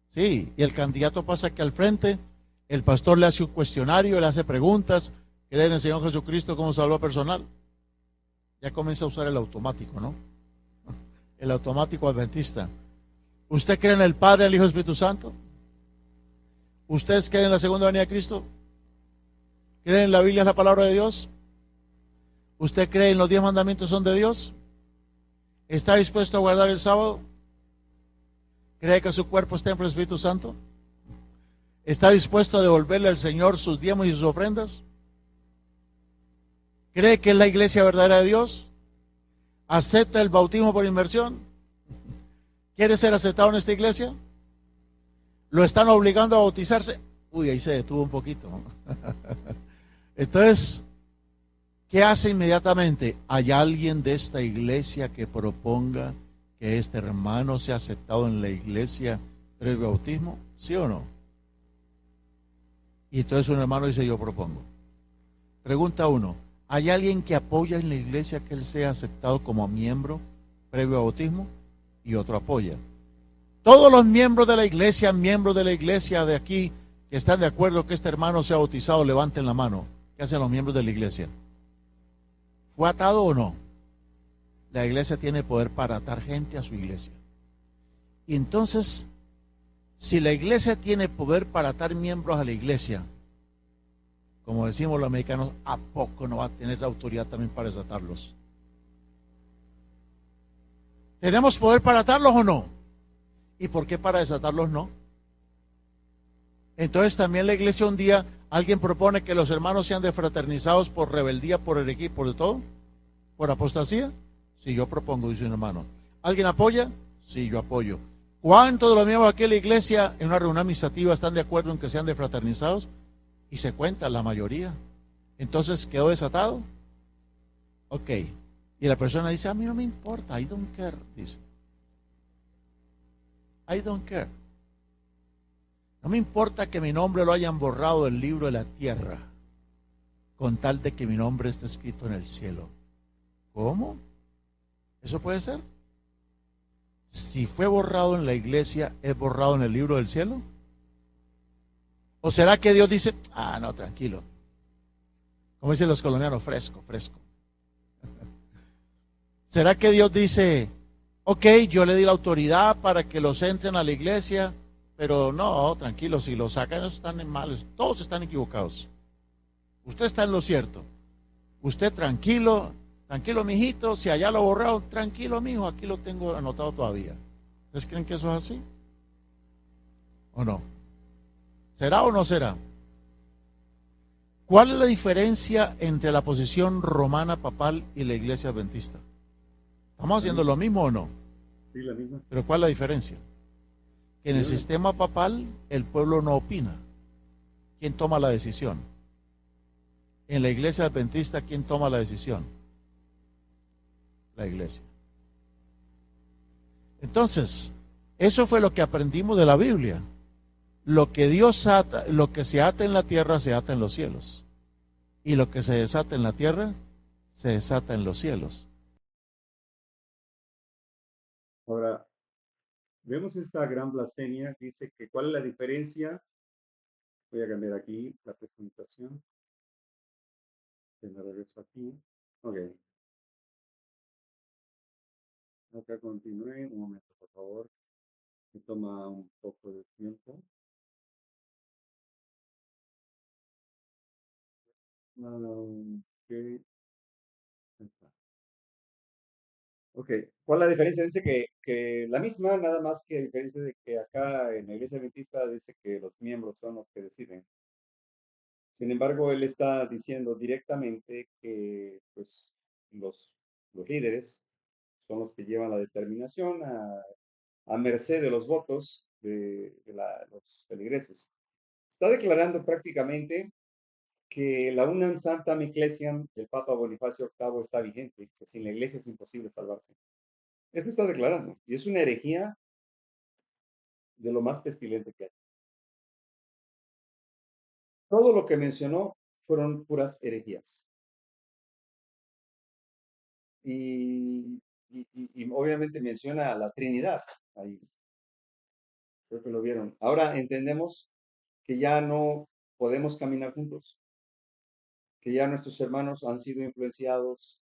Sí, y el candidato pasa aquí al frente, el pastor le hace un cuestionario, le hace preguntas, ¿cree en el Señor Jesucristo como salvador personal? Ya comienza a usar el automático, ¿no? El automático adventista. ¿Usted cree en el Padre, el Hijo y el Espíritu Santo? ¿Ustedes creen en la segunda venida de Cristo? ¿Creen en la Biblia es la palabra de Dios? ¿Usted cree en los 10 mandamientos son de Dios? ¿Está dispuesto a guardar el sábado? ¿Cree que su cuerpo es templo del Espíritu Santo? ¿Está dispuesto a devolverle al Señor sus diezmos y sus ofrendas? ¿Cree que es la iglesia verdadera de Dios? ¿Acepta el bautismo por inmersión? ¿Quiere ser aceptado en esta iglesia? ¿Lo están obligando a bautizarse? Uy, ahí se detuvo un poquito. Entonces, ¿qué hace inmediatamente? Hay alguien de esta iglesia que proponga que este hermano sea aceptado en la iglesia previo bautismo? ¿Sí o no? Y entonces un hermano dice, yo propongo. Pregunta 1, ¿hay alguien que apoya en la iglesia que él sea aceptado como miembro previo a bautismo? Y otro apoya. Todos los miembros de la iglesia de aquí, que están de acuerdo que este hermano sea bautizado, levanten la mano. ¿Qué hacen los miembros de la iglesia? ¿Fue atado o no? La iglesia tiene poder para atar gente a su iglesia. Y entonces, si la iglesia tiene poder para atar miembros a la iglesia, como decimos los mexicanos, ¿a poco no va a tener la autoridad también para desatarlos? ¿Tenemos poder para atarlos o no? ¿Y por qué para desatarlos no? Entonces también la iglesia un día, alguien propone que los hermanos sean defraternizados por rebeldía, por herejía, por de todo, por apostasía. Sí, yo propongo, dice un hermano. ¿Alguien apoya? Sí, yo apoyo. ¿Cuántos de los miembros aquí de la iglesia en una reunión administrativa están de acuerdo en que sean defraternizados? Y se cuenta la mayoría. Entonces, ¿quedó desatado? Ok. Y la persona dice, a mí no me importa, I don't care, dice. I don't care. No me importa que mi nombre lo hayan borrado del libro de la tierra, con tal de que mi nombre esté escrito en el cielo. ¿Cómo? ¿Eso puede ser? Si fue borrado en la iglesia, ¿es borrado en el libro del cielo? ¿O será que Dios dice, no, tranquilo? Como dicen los colombianos, fresco, fresco. ¿Será que Dios dice, ok, yo le di la autoridad para que los entren a la iglesia, pero no, tranquilo, si los sacan están en malos, todos están equivocados. Usted está en lo cierto. Usted tranquilo, tranquilo, mijito, si allá lo borraron, tranquilo, mijo, aquí lo tengo anotado todavía. ¿Ustedes creen que eso es así? ¿O no? ¿Será o no será? ¿Cuál es la diferencia entre la posición romana papal y la iglesia adventista? ¿Estamos haciendo lo mismo o no? Sí, la misma. Pero ¿cuál es la diferencia? Que en el sistema papal el pueblo no opina. ¿Quién toma la decisión? En la iglesia adventista, ¿quién toma la decisión? La iglesia. Entonces, eso fue lo que aprendimos de la Biblia. Lo que Dios ata, lo que se ata en la tierra, se ata en los cielos. Y lo que se desata en la tierra, se desata en los cielos. Ahora, vemos esta gran blasfemia. Dice que ¿cuál es la diferencia? Voy a cambiar aquí la presentación. Me regreso aquí. Ok. Acá continúe. Un momento, por favor. Me toma un poco de tiempo. Ok. Ok, ¿cuál es la diferencia? Dice que la misma, nada más que diferencia de que acá en la iglesia adventista dice que los miembros son los que deciden. Sin embargo, él está diciendo directamente que pues, los, los líderes son los que llevan la determinación a merced de los votos de los feligreses. Está declarando prácticamente que la Unam Sanctam Ecclesiam del Papa Bonifacio VIII está vigente, que sin la iglesia es imposible salvarse. Eso está declarando. Y es una herejía de lo más pestilente que hay. Todo lo que mencionó fueron puras herejías. Y obviamente menciona a la Trinidad. Ahí creo que lo vieron. Ahora entendemos que ya no podemos caminar juntos, que ya nuestros hermanos han sido influenciados,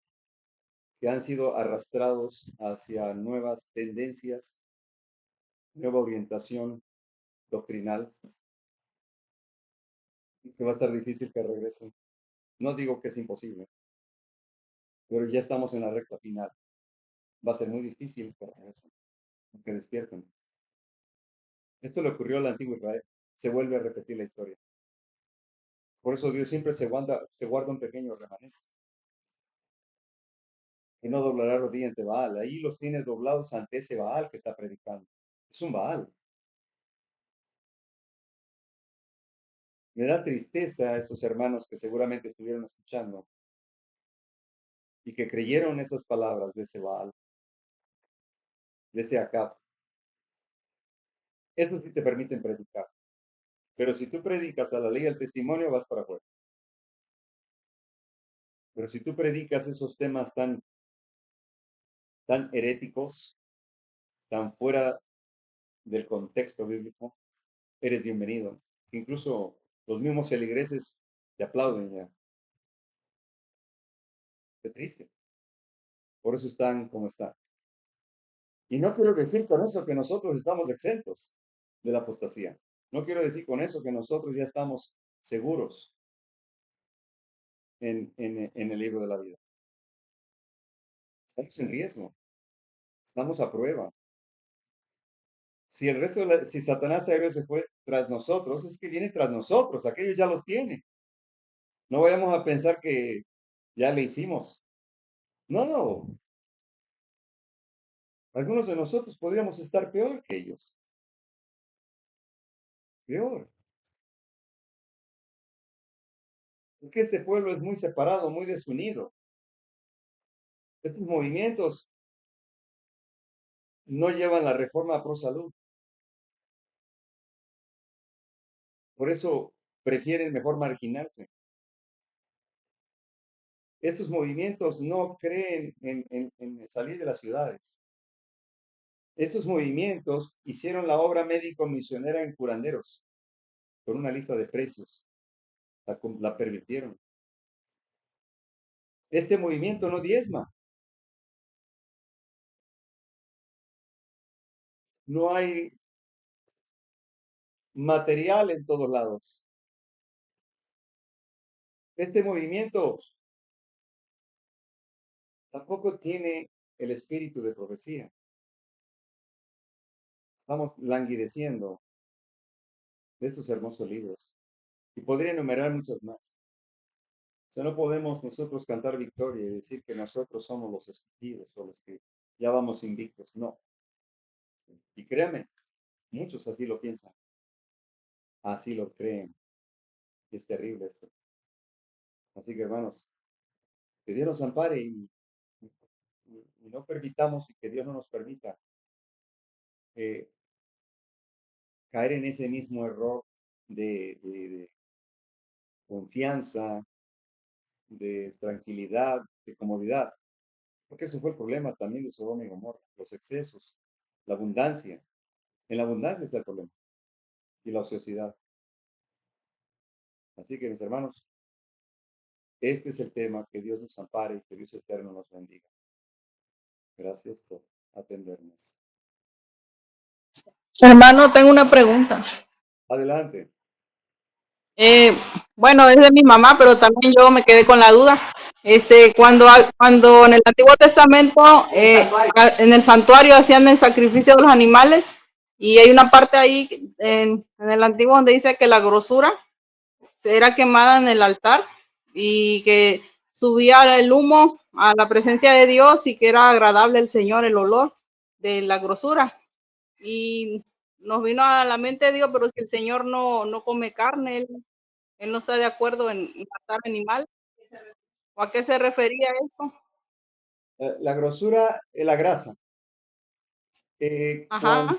que han sido arrastrados hacia nuevas tendencias, nueva orientación doctrinal, y que va a estar difícil que regresen. No digo que es imposible, pero ya estamos en la recta final. Va a ser muy difícil que regresen, que despierten. Esto le ocurrió al antiguo Israel. Se vuelve a repetir la historia. Por eso Dios siempre se guarda un pequeño remanente. Y no doblará rodilla ante Baal. Ahí los tienes doblados ante ese Baal que está predicando. Es un Baal. Me da tristeza a esos hermanos que seguramente estuvieron escuchando y que creyeron esas palabras de ese Baal. decía Acab. Eso sí te permiten predicar. Pero si tú predicas a la ley del testimonio, vas para afuera. Pero si tú predicas esos temas tan heréticos, tan fuera del contexto bíblico, eres bienvenido. Incluso los mismos feligreses te aplauden ya. Qué triste. Por eso están como están. Y no quiero decir con eso que nosotros estamos exentos de la apostasía. No quiero decir con eso que nosotros ya estamos seguros en el libro de la vida. Estamos en riesgo. Estamos a prueba. Si el resto, si Satanás se fue tras nosotros, es que viene tras nosotros. Aquellos ya los tiene. No vayamos a pensar que ya le hicimos. No. Algunos de nosotros podríamos estar peor que ellos. Peor. Porque este pueblo es muy separado, muy desunido. Estos movimientos no llevan la reforma pro salud. Por eso prefieren mejor marginarse. Estos movimientos no creen en salir de las ciudades. Estos movimientos hicieron la obra médico-misionera en curanderos, con una lista de precios. La permitieron. Este movimiento no diezma. No hay material en todos lados. Este movimiento tampoco tiene el espíritu de profecía. Estamos languideciendo de esos hermosos libros. Y podría enumerar muchas más. O sea, no podemos nosotros cantar victoria y decir que nosotros somos los escogidos o los que ya vamos invictos. No. Y créanme, muchos así lo piensan. Así lo creen. Y es terrible esto. Así que hermanos, que Dios nos ampare y no permitamos y que Dios no nos permita caer en ese mismo error de confianza, de tranquilidad, de comodidad. Porque ese fue el problema también de Sodoma y Gomorra, los excesos, la abundancia. En la abundancia está el problema y la ociosidad. Así que mis hermanos, este es el tema, que Dios nos ampare y que Dios eterno nos bendiga. Gracias por atendernos. Hermano, tengo una pregunta. Adelante. Bueno, es de mi mamá, pero también yo me quedé con la duda. Cuando en el Antiguo Testamento, en el santuario hacían el sacrificio de los animales, y hay una parte ahí en el Antiguo donde dice que la grosura era quemada en el altar y que subía el humo a la presencia de Dios y que era agradable el Señor, el olor de la grosura. Y nos vino a la mente, digo, pero si el Señor no come carne, él no está de acuerdo en matar animal. ¿O a qué se refería eso? La grosura es la grasa. Ajá.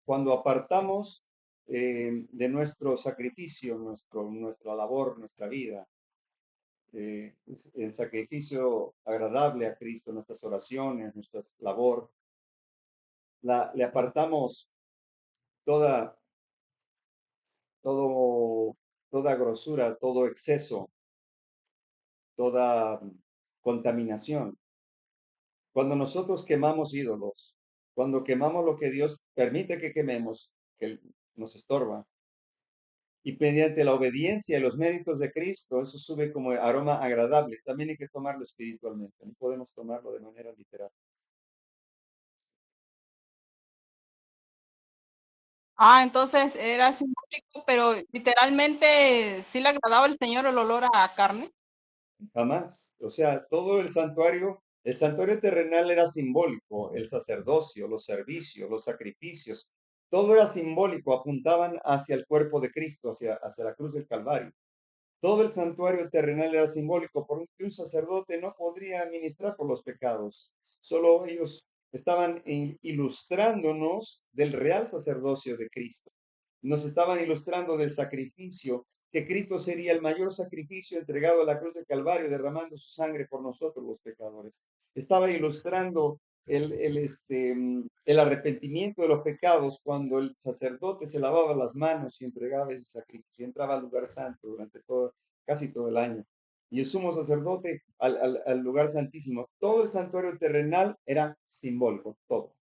Cuando apartamos de nuestro sacrificio, nuestra labor, nuestra vida, el sacrificio agradable a Cristo, nuestras oraciones, nuestra labor, le apartamos toda, toda grosura, todo exceso, toda contaminación. Cuando nosotros quemamos ídolos, cuando quemamos lo que Dios permite que quememos, que nos estorba, y mediante la obediencia y los méritos de Cristo, eso sube como aroma agradable. También hay que tomarlo espiritualmente, no podemos tomarlo de manera literal. Entonces era simbólico, pero literalmente sí le agradaba al Señor el olor a carne. Jamás. O sea, todo el santuario terrenal era simbólico, el sacerdocio, los servicios, los sacrificios, todo era simbólico, apuntaban hacia el cuerpo de Cristo, hacia la cruz del Calvario. Todo el santuario terrenal era simbólico, porque un sacerdote no podría ministrar por los pecados. Solo ellos estaban ilustrándonos del real sacerdocio de Cristo. Nos estaban ilustrando del sacrificio, que Cristo sería el mayor sacrificio entregado a la cruz de Calvario, derramando su sangre por nosotros los pecadores. Estaba ilustrando el arrepentimiento de los pecados cuando el sacerdote se lavaba las manos y entregaba ese sacrificio, entraba al lugar santo durante casi todo el año. Y el sumo sacerdote al lugar santísimo. Todo el santuario terrenal era simbólico, todo.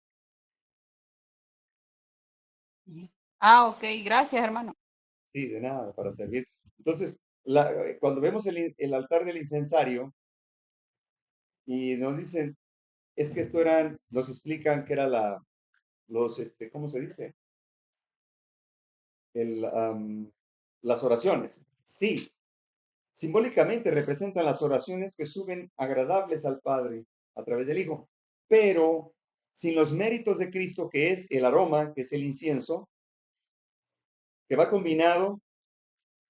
Ah, ok, gracias, hermano. Sí, de nada, para servir. Entonces, cuando vemos el altar del incensario y nos dicen, es que esto eran, nos explican que era ¿cómo se dice? Las oraciones. Sí, simbólicamente representan las oraciones que suben agradables al Padre a través del Hijo, pero sin los méritos de Cristo, que es el aroma, que es el incienso, que va combinado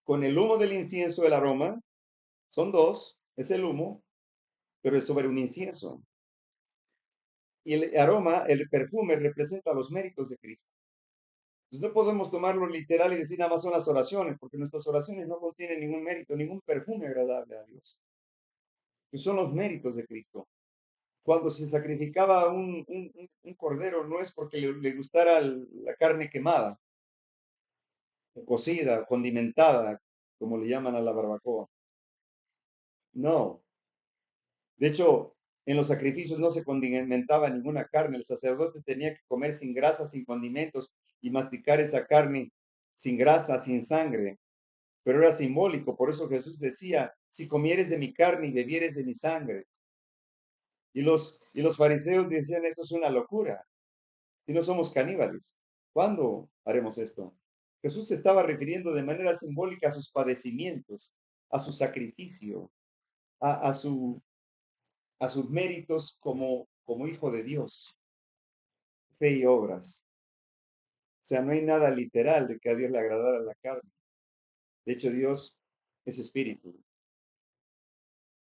con el humo del incienso, el aroma, son dos, es el humo, pero es sobre un incienso. Y el aroma, el perfume, representa los méritos de Cristo. Entonces no podemos tomarlo literal y decir nada más son las oraciones, porque nuestras oraciones no contienen ningún mérito, ningún perfume agradable a Dios. Que son los méritos de Cristo. Cuando se sacrificaba un cordero, no es porque le gustara la carne quemada, cocida, condimentada, como le llaman a la barbacoa. No. De hecho, en los sacrificios no se condimentaba ninguna carne. El sacerdote tenía que comer sin grasa, sin condimentos y masticar esa carne sin grasa, sin sangre. Pero era simbólico. Por eso Jesús decía, si comieres de mi carne y bebieres de mi sangre. Y los fariseos decían, esto es una locura. Si no somos caníbales, ¿cuándo haremos esto? Jesús se estaba refiriendo de manera simbólica a sus padecimientos, a su sacrificio, a sus méritos como hijo de Dios, fe y obras. O sea, no hay nada literal de que a Dios le agradara la carne. De hecho, Dios es espíritu.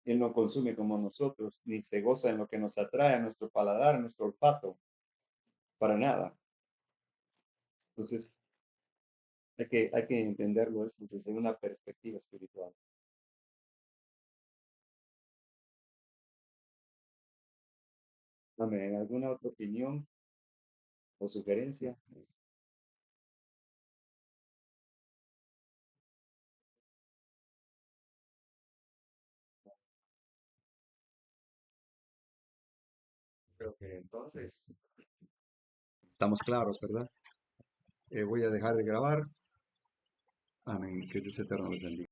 Él no consume como nosotros, ni se goza en lo que nos atrae a nuestro paladar, a nuestro olfato, para nada. Entonces, hay que entenderlo esto desde una perspectiva espiritual. Amén. ¿Alguna otra opinión o sugerencia? Creo que entonces estamos claros, ¿verdad? Voy a dejar de grabar. Amén. Que Dios eterno les bendiga.